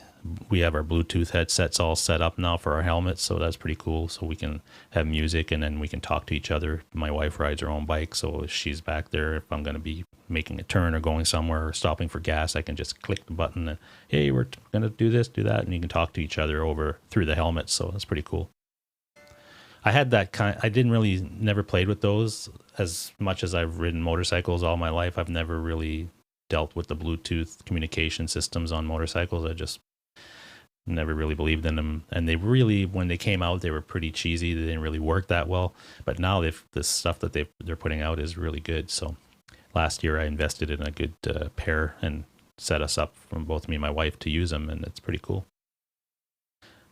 we have our Bluetooth headsets all set up now for our helmets, so that's pretty cool. So we can have music and then we can talk to each other. My wife rides her own bike, so she's back there. If I'm going to be making a turn or going somewhere or stopping for gas, I can just click the button and, hey, we're going to do this, do that, and you can talk to each other over through the helmet, so that's pretty cool. I had that I never played with those as much as I've ridden motorcycles all my life. I've never really dealt with the Bluetooth communication systems on motorcycles. I just never really believed in them, and when they came out, they were pretty cheesy. They didn't really work that well, but now the stuff that they're putting out is really good. So last year I invested in a good pair and set us up from both me and my wife to use them, and it's pretty cool.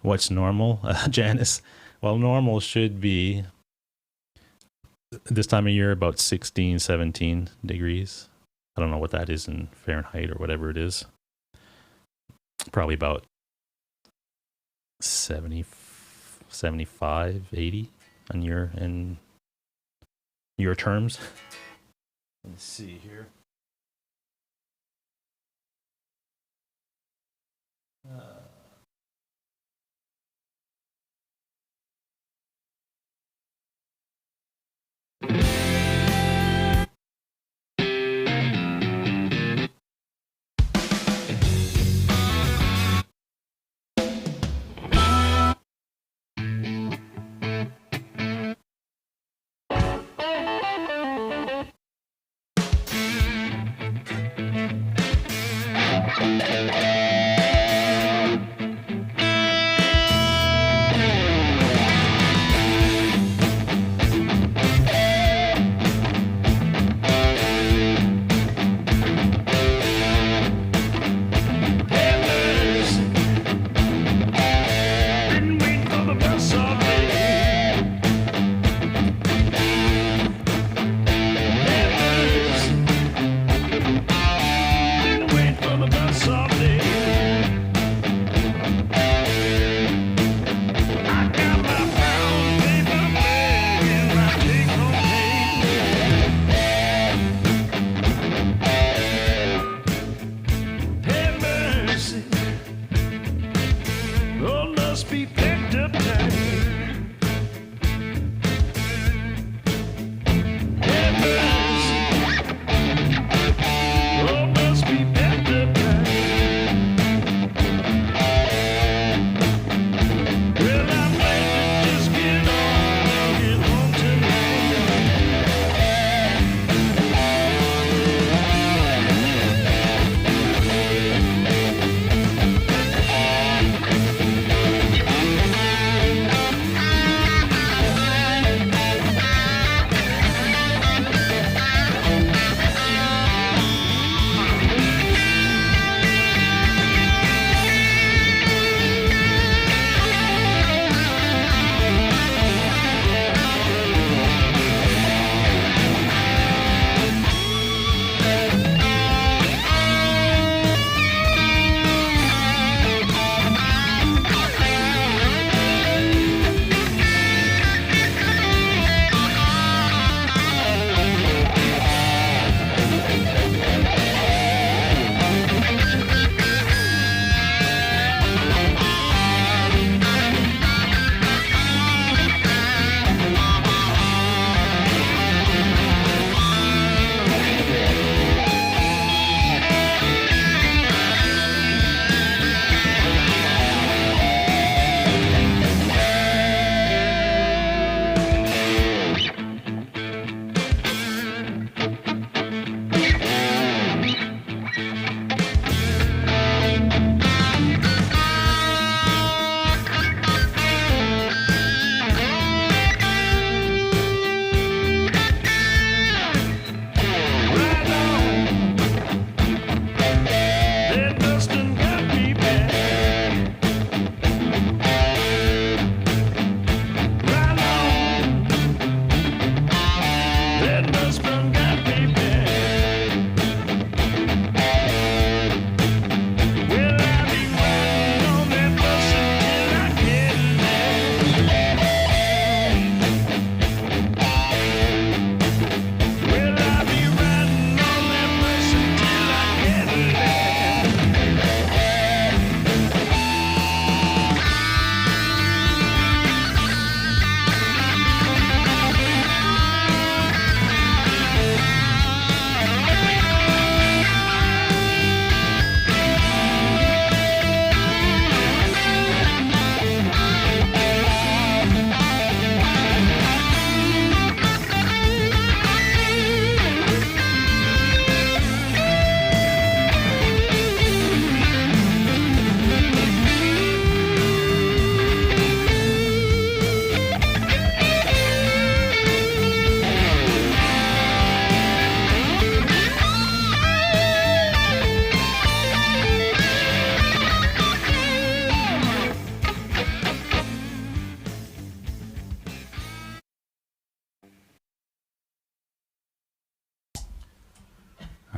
What's normal, Janice? Well, normal should be this time of year about 16, 17 degrees. I don't know what that is in Fahrenheit or whatever it is. Probably about 70, 75, 80 in your terms. Let's see here.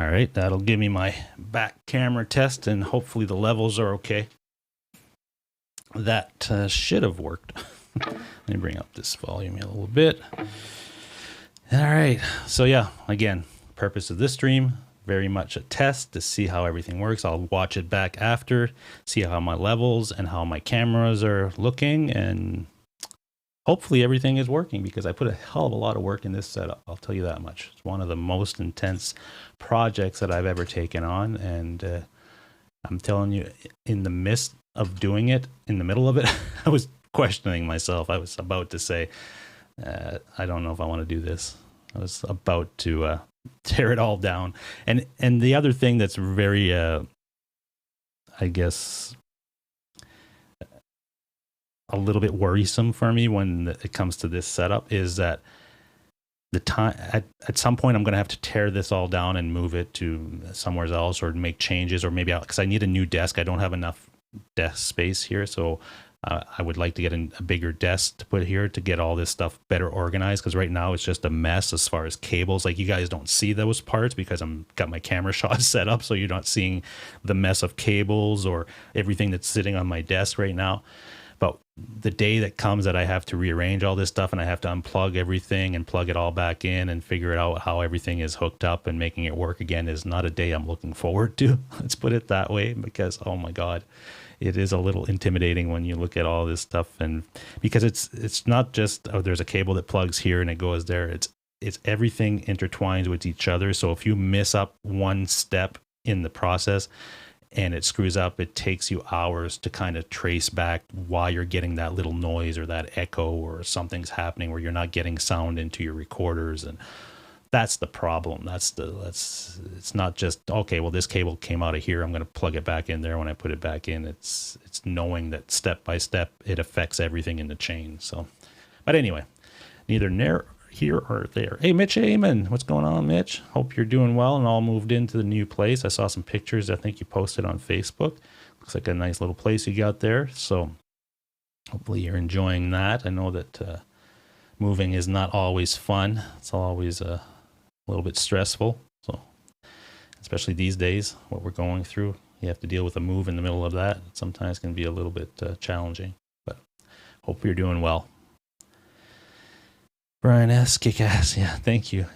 All right, that'll give me my back camera test, and hopefully the levels are okay. That should have worked. Let me bring up this volume a little bit. All right, so yeah, again, purpose of this stream, very much a test to see how everything works. I'll watch it back after, see how my levels and how my cameras are looking, and hopefully everything is working, because I put a hell of a lot of work in this setup. I'll tell you that much. It's one of the most intense projects that I've ever taken on, and I'm telling you, in the midst of doing it, in the middle of it, I was questioning myself. I was about to say, I don't know if I want to do this. I was about to tear it all down. And the other thing that's very, I guess, a little bit worrisome for me when it comes to this setup is that the time at some point I'm going to have to tear this all down and move it to somewhere else, or make changes, or maybe because I need a new desk. I don't have enough desk space here, so I would like to get a bigger desk to put here to get all this stuff better organized, because right now it's just a mess as far as cables. Like, you guys don't see those parts because I'm got my camera shot set up, so you're not seeing the mess of cables or everything that's sitting on my desk right now. But the day that comes that I have to rearrange all this stuff and I have to unplug everything and plug it all back in and figure out how everything is hooked up and making it work again is not a day I'm looking forward to. Let's put it that way, because, oh my God, it is a little intimidating when you look at all this stuff. And because it's not just, oh, there's a cable that plugs here and it goes there. It's everything intertwines with each other. So if you miss up one step in the process and it screws up, it takes you hours to kind of trace back why you're getting that little noise or that echo, or something's happening where you're not getting sound into your recorders. And that's the problem. It's not just, okay, well, this cable came out of here, I'm going to plug it back in there. When I put it back in, it's knowing that step by step it affects everything in the chain. So, but anyway, neither near here or there. Hey, Mitch Heyman, what's going on, Mitch? Hope you're doing well and all moved into the new place. I saw some pictures I think you posted on Facebook. Looks like a nice little place you got there. So hopefully you're enjoying that. I know that moving is not always fun. It's always a little bit stressful. So especially these days, what we're going through, you have to deal with a move in the middle of that. It sometimes can be a little bit challenging, but hope you're doing well. Brian S. Kick-ass. Yeah, thank you,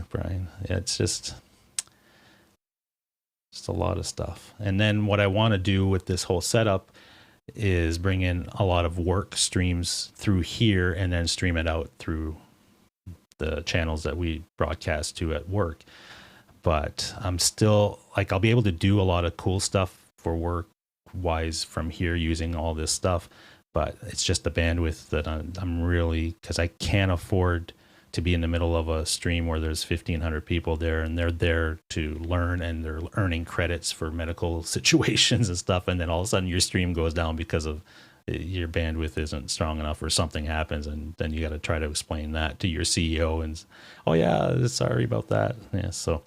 Brian. Yeah, it's just a lot of stuff. And then what I want to do with this whole setup is bring in a lot of work streams through here and then stream it out through the channels that we broadcast to at work. But I'm still, like, I'll be able to do a lot of cool stuff for work-wise from here using all this stuff. But it's just the bandwidth that I'm really, because I can't afford to be in the middle of a stream where there's 1,500 people there and they're there to learn and they're earning credits for medical situations and stuff. And then all of a sudden your stream goes down because of your bandwidth isn't strong enough or something happens. And then you got to try to explain that to your CEO and, oh yeah, sorry about that. Yeah. So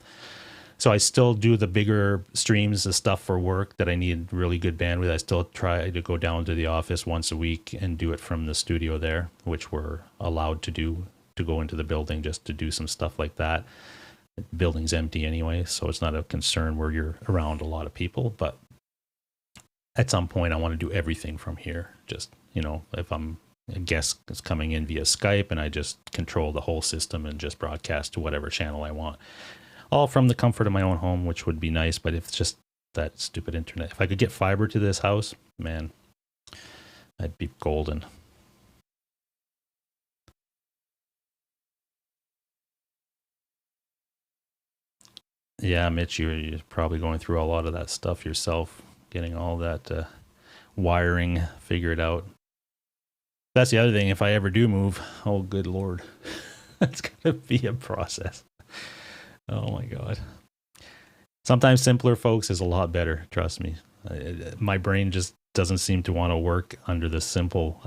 I still do the bigger streams, the stuff for work that I need really good bandwidth. I still try to go down to the office once a week and do it from the studio there, which we're allowed to do, to go into the building just to do some stuff like that. The building's empty anyway, so it's not a concern where you're around a lot of people. But at some point, I want to do everything from here. Just, if a guest is coming in via Skype and I just control the whole system and just broadcast to whatever channel I want. All from the comfort of my own home, which would be nice, but if it's just that stupid internet. If I could get fiber to this house, man, I'd be golden. Yeah, Mitch, you're probably going through a lot of that stuff yourself, getting all that wiring figured out. That's the other thing. If I ever do move, oh, good Lord, it's going to be a process. Oh my God. Sometimes simpler, folks, is a lot better. Trust me. My brain just doesn't seem to want to work under the simple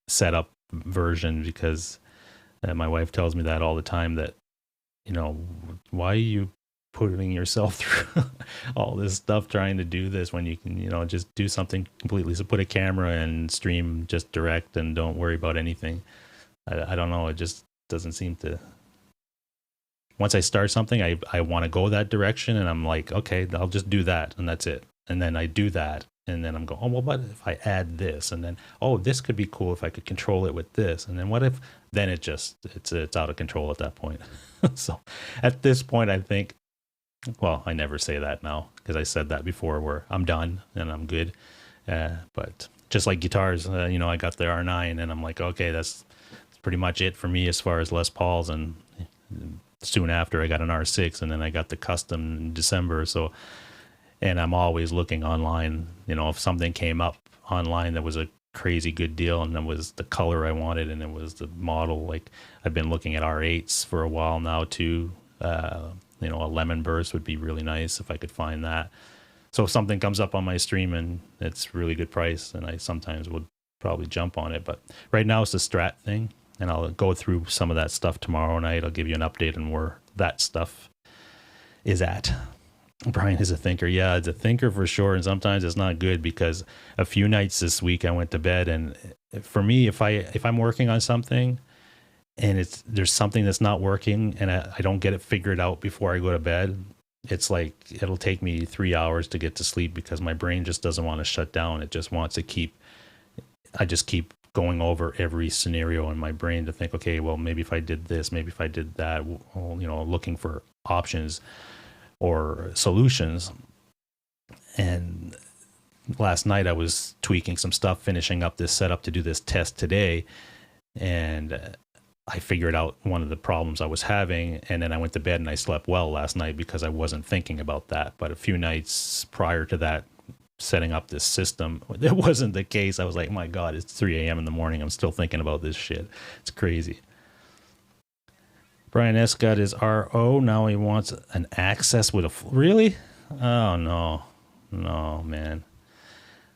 setup version, because my wife tells me that all the time, that, why are you putting yourself through all this stuff trying to do this when you can, just do something completely. So put a camera and stream just direct and don't worry about anything. I don't know. It just doesn't seem to once I start something, I want to go that direction, and I'm like, okay, I'll just do that, and that's it. And then I do that, and then I'm going, oh, well, what if I add this? And then, oh, this could be cool if I could control it with this. And then what if, then it's out of control at that point. So at this point, I think, well, I never say that now because I said that before where I'm done and I'm good. But just like guitars, I got the R9 and I'm like, okay, that's pretty much it for me as far as Les Pauls. And soon after I got an R6 and then I got the custom in December. So, and I'm always looking online, if something came up online that was a crazy good deal and it was the color I wanted and it was the model, like I've been looking at R8s for a while now too. A lemon burst would be really nice if I could find that. So if something comes up on my stream and it's really good price, and I sometimes would probably jump on it. But right now it's the Strat thing, and I'll go through some of that stuff tomorrow night. I'll give you an update on where that stuff is at. Brian is a thinker. Yeah, it's a thinker for sure. And sometimes it's not good because a few nights this week I went to bed, and for me, if I'm working on something and there's something that's not working and I don't get it figured out before I go to bed, it's like it'll take me 3 hours to get to sleep because my brain just doesn't want to shut down. It just wants to I just keep going over every scenario in my brain to think, okay, well, maybe if I did this, maybe if I did that, looking for options or solutions. And last night I was tweaking some stuff, finishing up this setup to do this test today. And I figured out one of the problems I was having, and then I went to bed and I slept well last night because I wasn't thinking about that. But a few nights prior to that, setting up this system, it wasn't the case. I was like, my God, it's 3 a.m. in the morning. I'm still thinking about this shit. It's crazy. Brian S. got his RO. Now he wants an Access with really? Oh, no, man.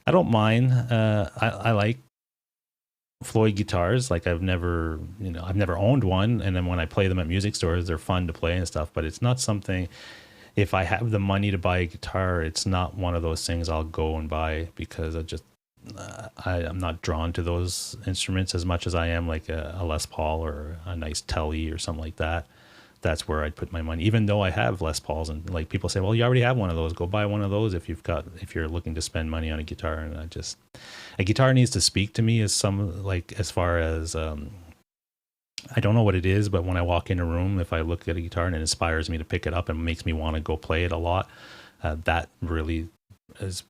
I don't mind. I like Floyd guitars. Like I've never owned one, and then when I play them at music stores, they're fun to play and stuff, but it's not something, if I have the money to buy a guitar, it's not one of those things I'll go and buy because I'm not drawn to those instruments as much as I am like a Les Paul or a nice Telly or something like that. That's where I'd put my money, even though I have Les Pauls, and like people say, well, you already have one of those, go buy one of those if you're looking to spend money on a guitar. And a guitar needs to speak to me as far as I don't know what it is, but when I walk in a room, if I look at a guitar and it inspires me to pick it up and makes me want to go play it a lot, that really is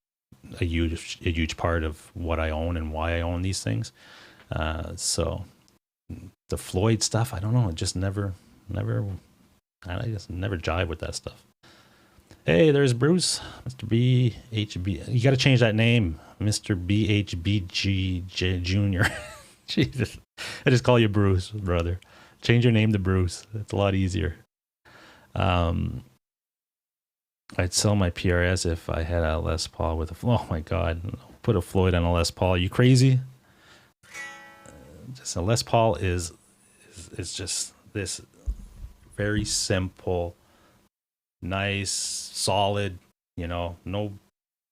a huge part of what I own and why I own these things. So the Floyd stuff, I don't know, it just I just never jive with that stuff. Hey, there's Bruce, Mr. BHB. You got to change that name, Mr. BHBG Jr. Jesus, I just call you Bruce, brother. Change your name to Bruce. It's a lot easier. I'd sell my PRS if I had a Les Paul with oh my God, put a Floyd on a Les Paul. Are you crazy? Just a Les Paul is just this very simple, nice, solid, no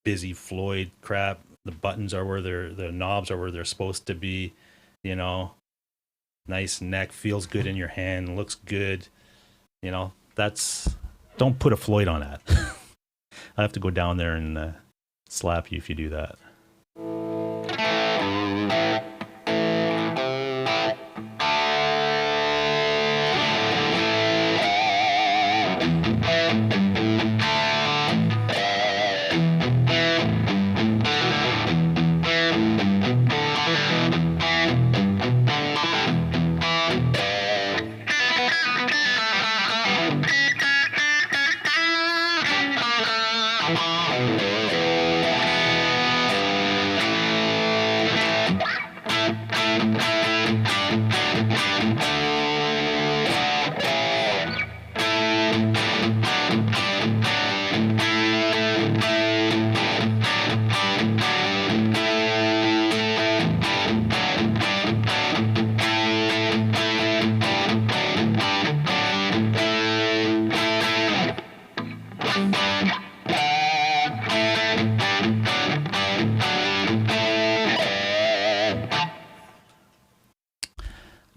busy Floyd crap. The buttons are the knobs are where they're supposed to be, nice neck, feels good in your hand, looks good. Don't put a Floyd on that. I have to go down there and slap you if you do that.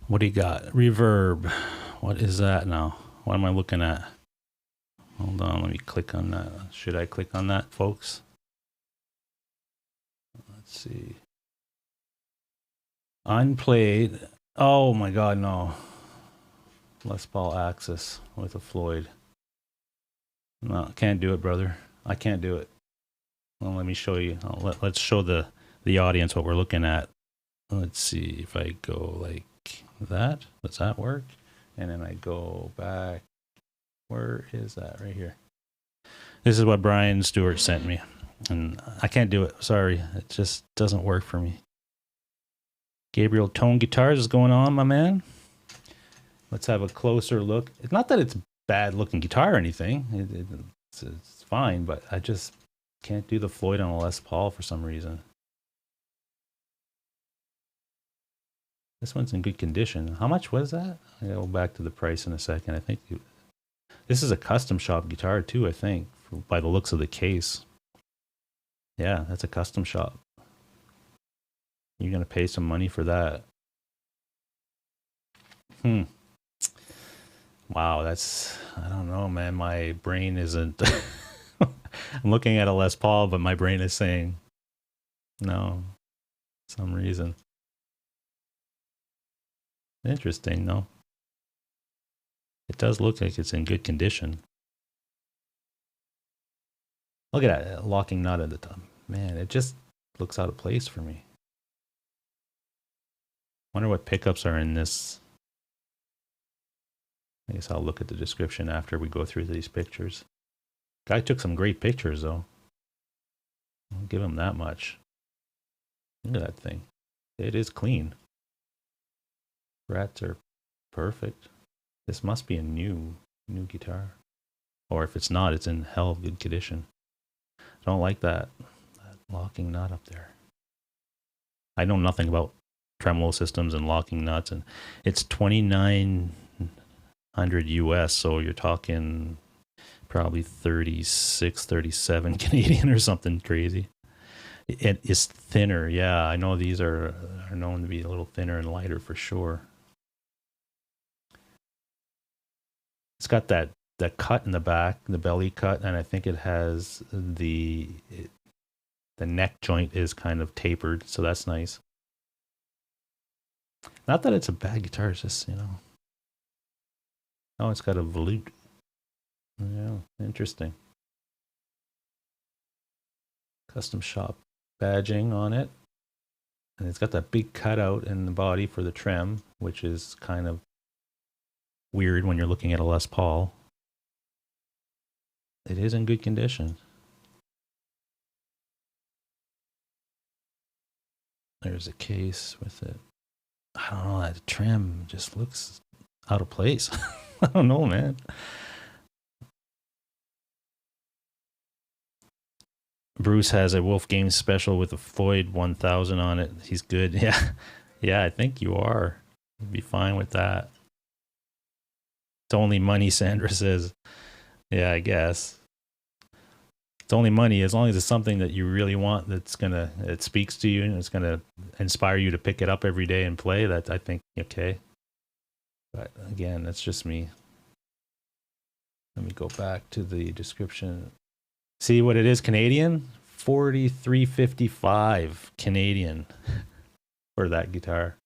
What do you got? Reverb. What is that now? What am I looking at? Hold on, let me click on that. Should I click on that, folks? Let's see. Unplayed. Oh my God, no. Les Paul Axis with a Floyd. No, can't do it, brother. I can't do it. Well, let me show you. Let's show the audience what we're looking at. Let's see if I go like that. Does that work? And then I go back. Where is that? Right here. This is what Brian Stewart sent me. And I can't do it. Sorry. It just doesn't work for me. Gabriel Tone Guitars is going on, my man. Let's have a closer look. It's not that it's bad looking guitar or anything. It's fine, but I just can't do the Floyd on a Les Paul for some reason. This one's in good condition. How much was that? I'll go back to the price in a second. I think this is a custom shop guitar too, I think, by the looks of the case. Yeah, that's a custom shop. You're going to pay some money for that. Wow, that's, I don't know, man. My brain isn't... I'm looking at a Les Paul, but my brain is saying no, for some reason. Interesting, no? It does look like it's in good condition. Look at that locking nut at the top. Man, it just looks out of place for me. Wonder what pickups are in this. I guess I'll look at the description after we go through these pictures. Guy took some great pictures, though. I'll give him that much. Look at that thing. It is clean. Frets are perfect. This must be a new guitar. Or if it's not, it's in hell of good condition. I don't like that locking nut up there. I know nothing about tremolo systems and locking nuts, and it's $2,900 US, so you're talking probably 36, 37 Canadian or something crazy. It is thinner, yeah. I know these are known to be a little thinner and lighter for sure. It's got that cut in the back, the belly cut, and I think it has the neck joint is kind of tapered, so that's nice. Not that it's a bad guitar, it's just, Oh, it's got a volute. Yeah, interesting. Custom shop badging on it. And it's got that big cutout in the body for the trem, which is kind of weird when you're looking at a Les Paul. It is in good condition. There's a case with it. I don't know, that trem just looks out of place. I don't know, man. Bruce has a Wolf Games special with a Floyd 1000 on it. He's good. Yeah. Yeah, I think you are. You'd be fine with that. It's only money, Sandra says. Yeah, I guess. It's only money as long as it's something that you really want it speaks to you and it's gonna inspire you to pick it up every day and play. That I think okay. But again, that's just me. Let me go back to the description. See what it is, Canadian? $43.55 Canadian for that guitar.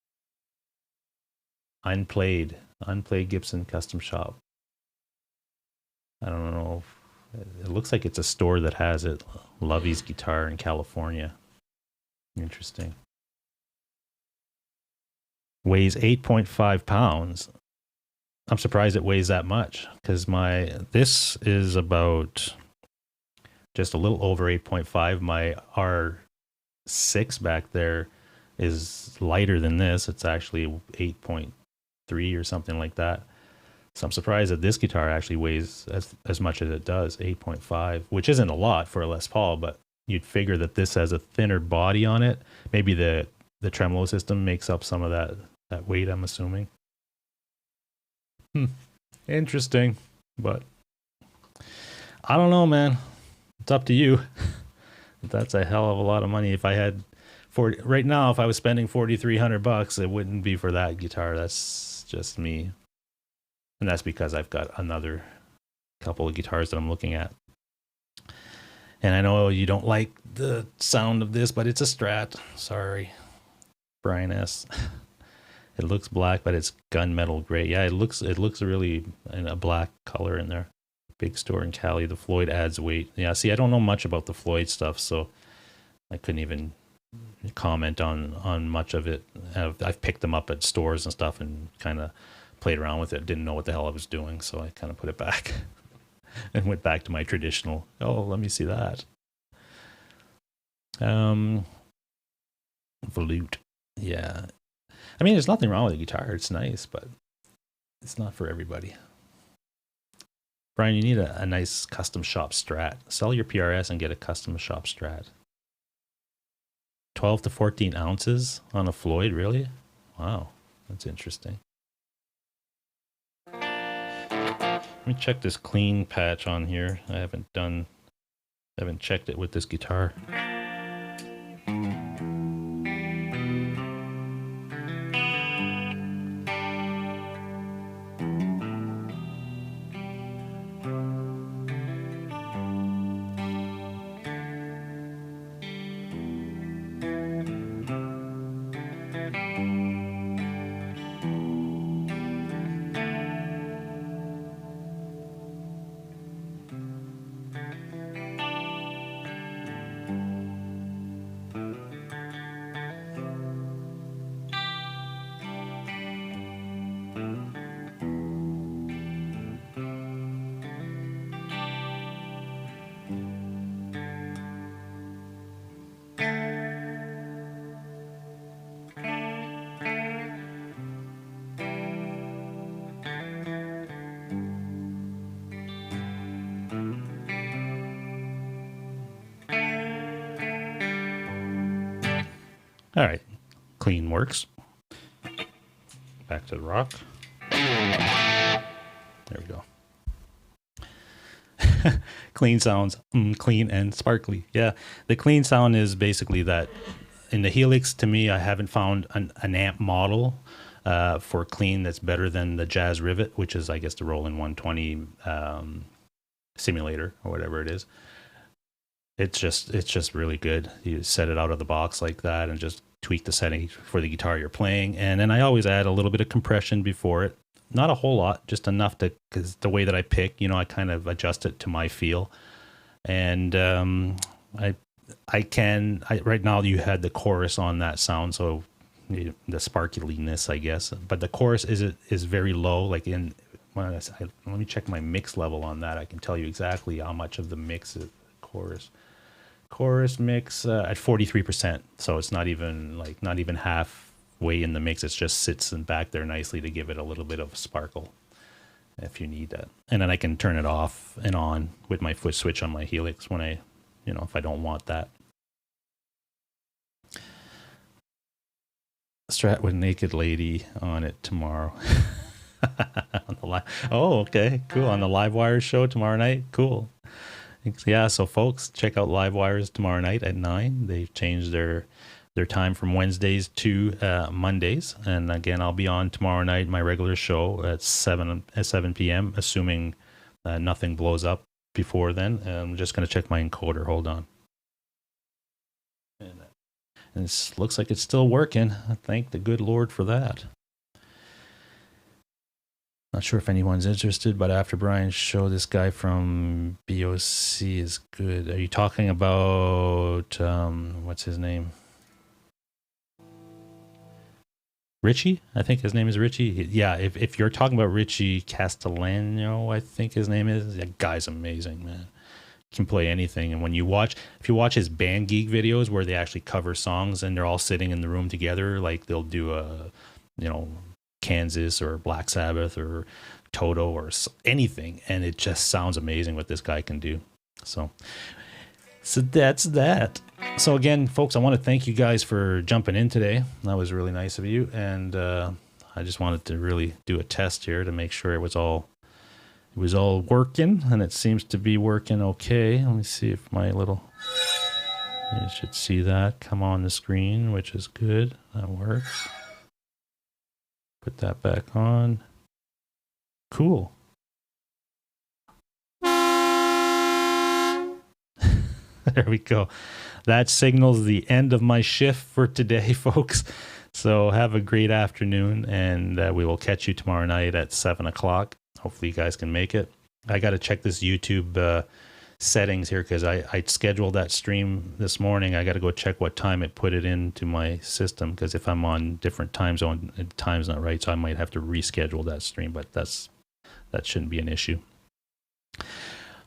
Unplayed Gibson custom shop. I don't know. It looks like it's a store that has it. Lovey's Guitar in California. Interesting. Weighs 8.5 pounds. I'm surprised it weighs that much because this is about just a little over 8.5. My R6 back there is lighter than this. It's actually 8.3 or something like that. So I'm surprised that this guitar actually weighs as much as it does, 8.5, which isn't a lot for a Les Paul, but you'd figure that this has a thinner body on it. Maybe the tremolo system makes up some of that weight, I'm assuming. Interesting, but I don't know, man. It's up to you. That's a hell of a lot of money. If I had right now, if I was spending $4,300, it wouldn't be for that guitar. That's just me. And that's because I've got another couple of guitars that I'm looking at. And I know you don't like the sound of this, but it's a Strat. Sorry, Brian S. It looks black, but it's gunmetal gray. Yeah, it looks really in a black color in there. Big store in Cali. The Floyd adds weight. Yeah, see, I don't know much about the Floyd stuff, so I couldn't even comment on much of it. I've picked them up at stores and stuff and kind of played around with it. Didn't know what the hell I was doing, so I kind of put it back and went back to my traditional, oh, let me see that. Volute. Yeah. I mean, there's nothing wrong with the guitar. It's nice, but it's not for everybody. Brian, you need a nice custom shop Strat. Sell your PRS and get a custom shop Strat. 12 to 14 ounces on a Floyd, really? Wow, that's interesting. Let me check this clean patch on here. I haven't checked it with this guitar. All right, clean works. Back to the rock. There we go. Clean sounds, clean and sparkly. Yeah, the clean sound is basically that. In the Helix, to me, I haven't found an amp model for clean that's better than the Jazz Rivet, which is, I guess, the Roland 120 simulator or whatever it is. It's just really good. You set it out of the box like that and just tweak the setting for the guitar you're playing. And then I always add a little bit of compression before it. Not a whole lot, just enough to, because the way that I pick, I kind of adjust it to my feel. And right now you had the chorus on that sound, so the sparkliness, I guess. But the chorus is very low. Like let me check my mix level on that. I can tell you exactly how much of the mix is chorus. Chorus mix at 43%, so it's not even halfway in the mix. It just sits in back there nicely to give it a little bit of sparkle if you need that. And then I can turn it off and on with my foot switch on my Helix when if I don't want that. Strat with Naked Lady on it tomorrow. On the oh, okay, cool. On the Livewire show tomorrow night. Cool. Yeah, so folks, check out Livewires tomorrow night at 9. They've changed their time from Wednesdays to Mondays. And again, I'll be on tomorrow night, my regular show at 7 p.m., assuming nothing blows up before then. I'm just going to check my encoder. Hold on. And it looks like it's still working. Thank the good Lord for that. Not sure if anyone's interested, but after Brian's show, this guy from BOC is good. Are you talking about, what's his name? Richie? I think his name is Richie. Yeah, if you're talking about Richie Castellano, I think his name is. That guy's amazing, man. Can play anything. And if you watch his Band Geek videos where they actually cover songs and they're all sitting in the room together, like they'll do Kansas or Black Sabbath or Toto or anything, and it just sounds amazing what this guy can do. So that's that. So again, folks, I want to thank you guys for jumping in today. That was really nice of you, and I just wanted to really do a test here to make sure it was all working, and it seems to be working okay. Let me see if you should see that come on the screen, which is good. That works. Put that back on. Cool. There we go. That signals the end of my shift for today, folks. So have a great afternoon, and we will catch you tomorrow night at 7 o'clock. Hopefully you guys can make it. I got to check this YouTube settings here because I scheduled that stream this morning. I got to go check what time it put it into my system, because if I'm on different time zone, the time's not right, so I might have to reschedule that stream, but that shouldn't be an issue.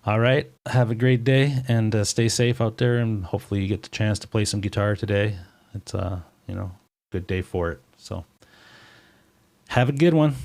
All right. Have a great day, and stay safe out there, and hopefully you get the chance to play some guitar today. It's good day for it. So have a good one.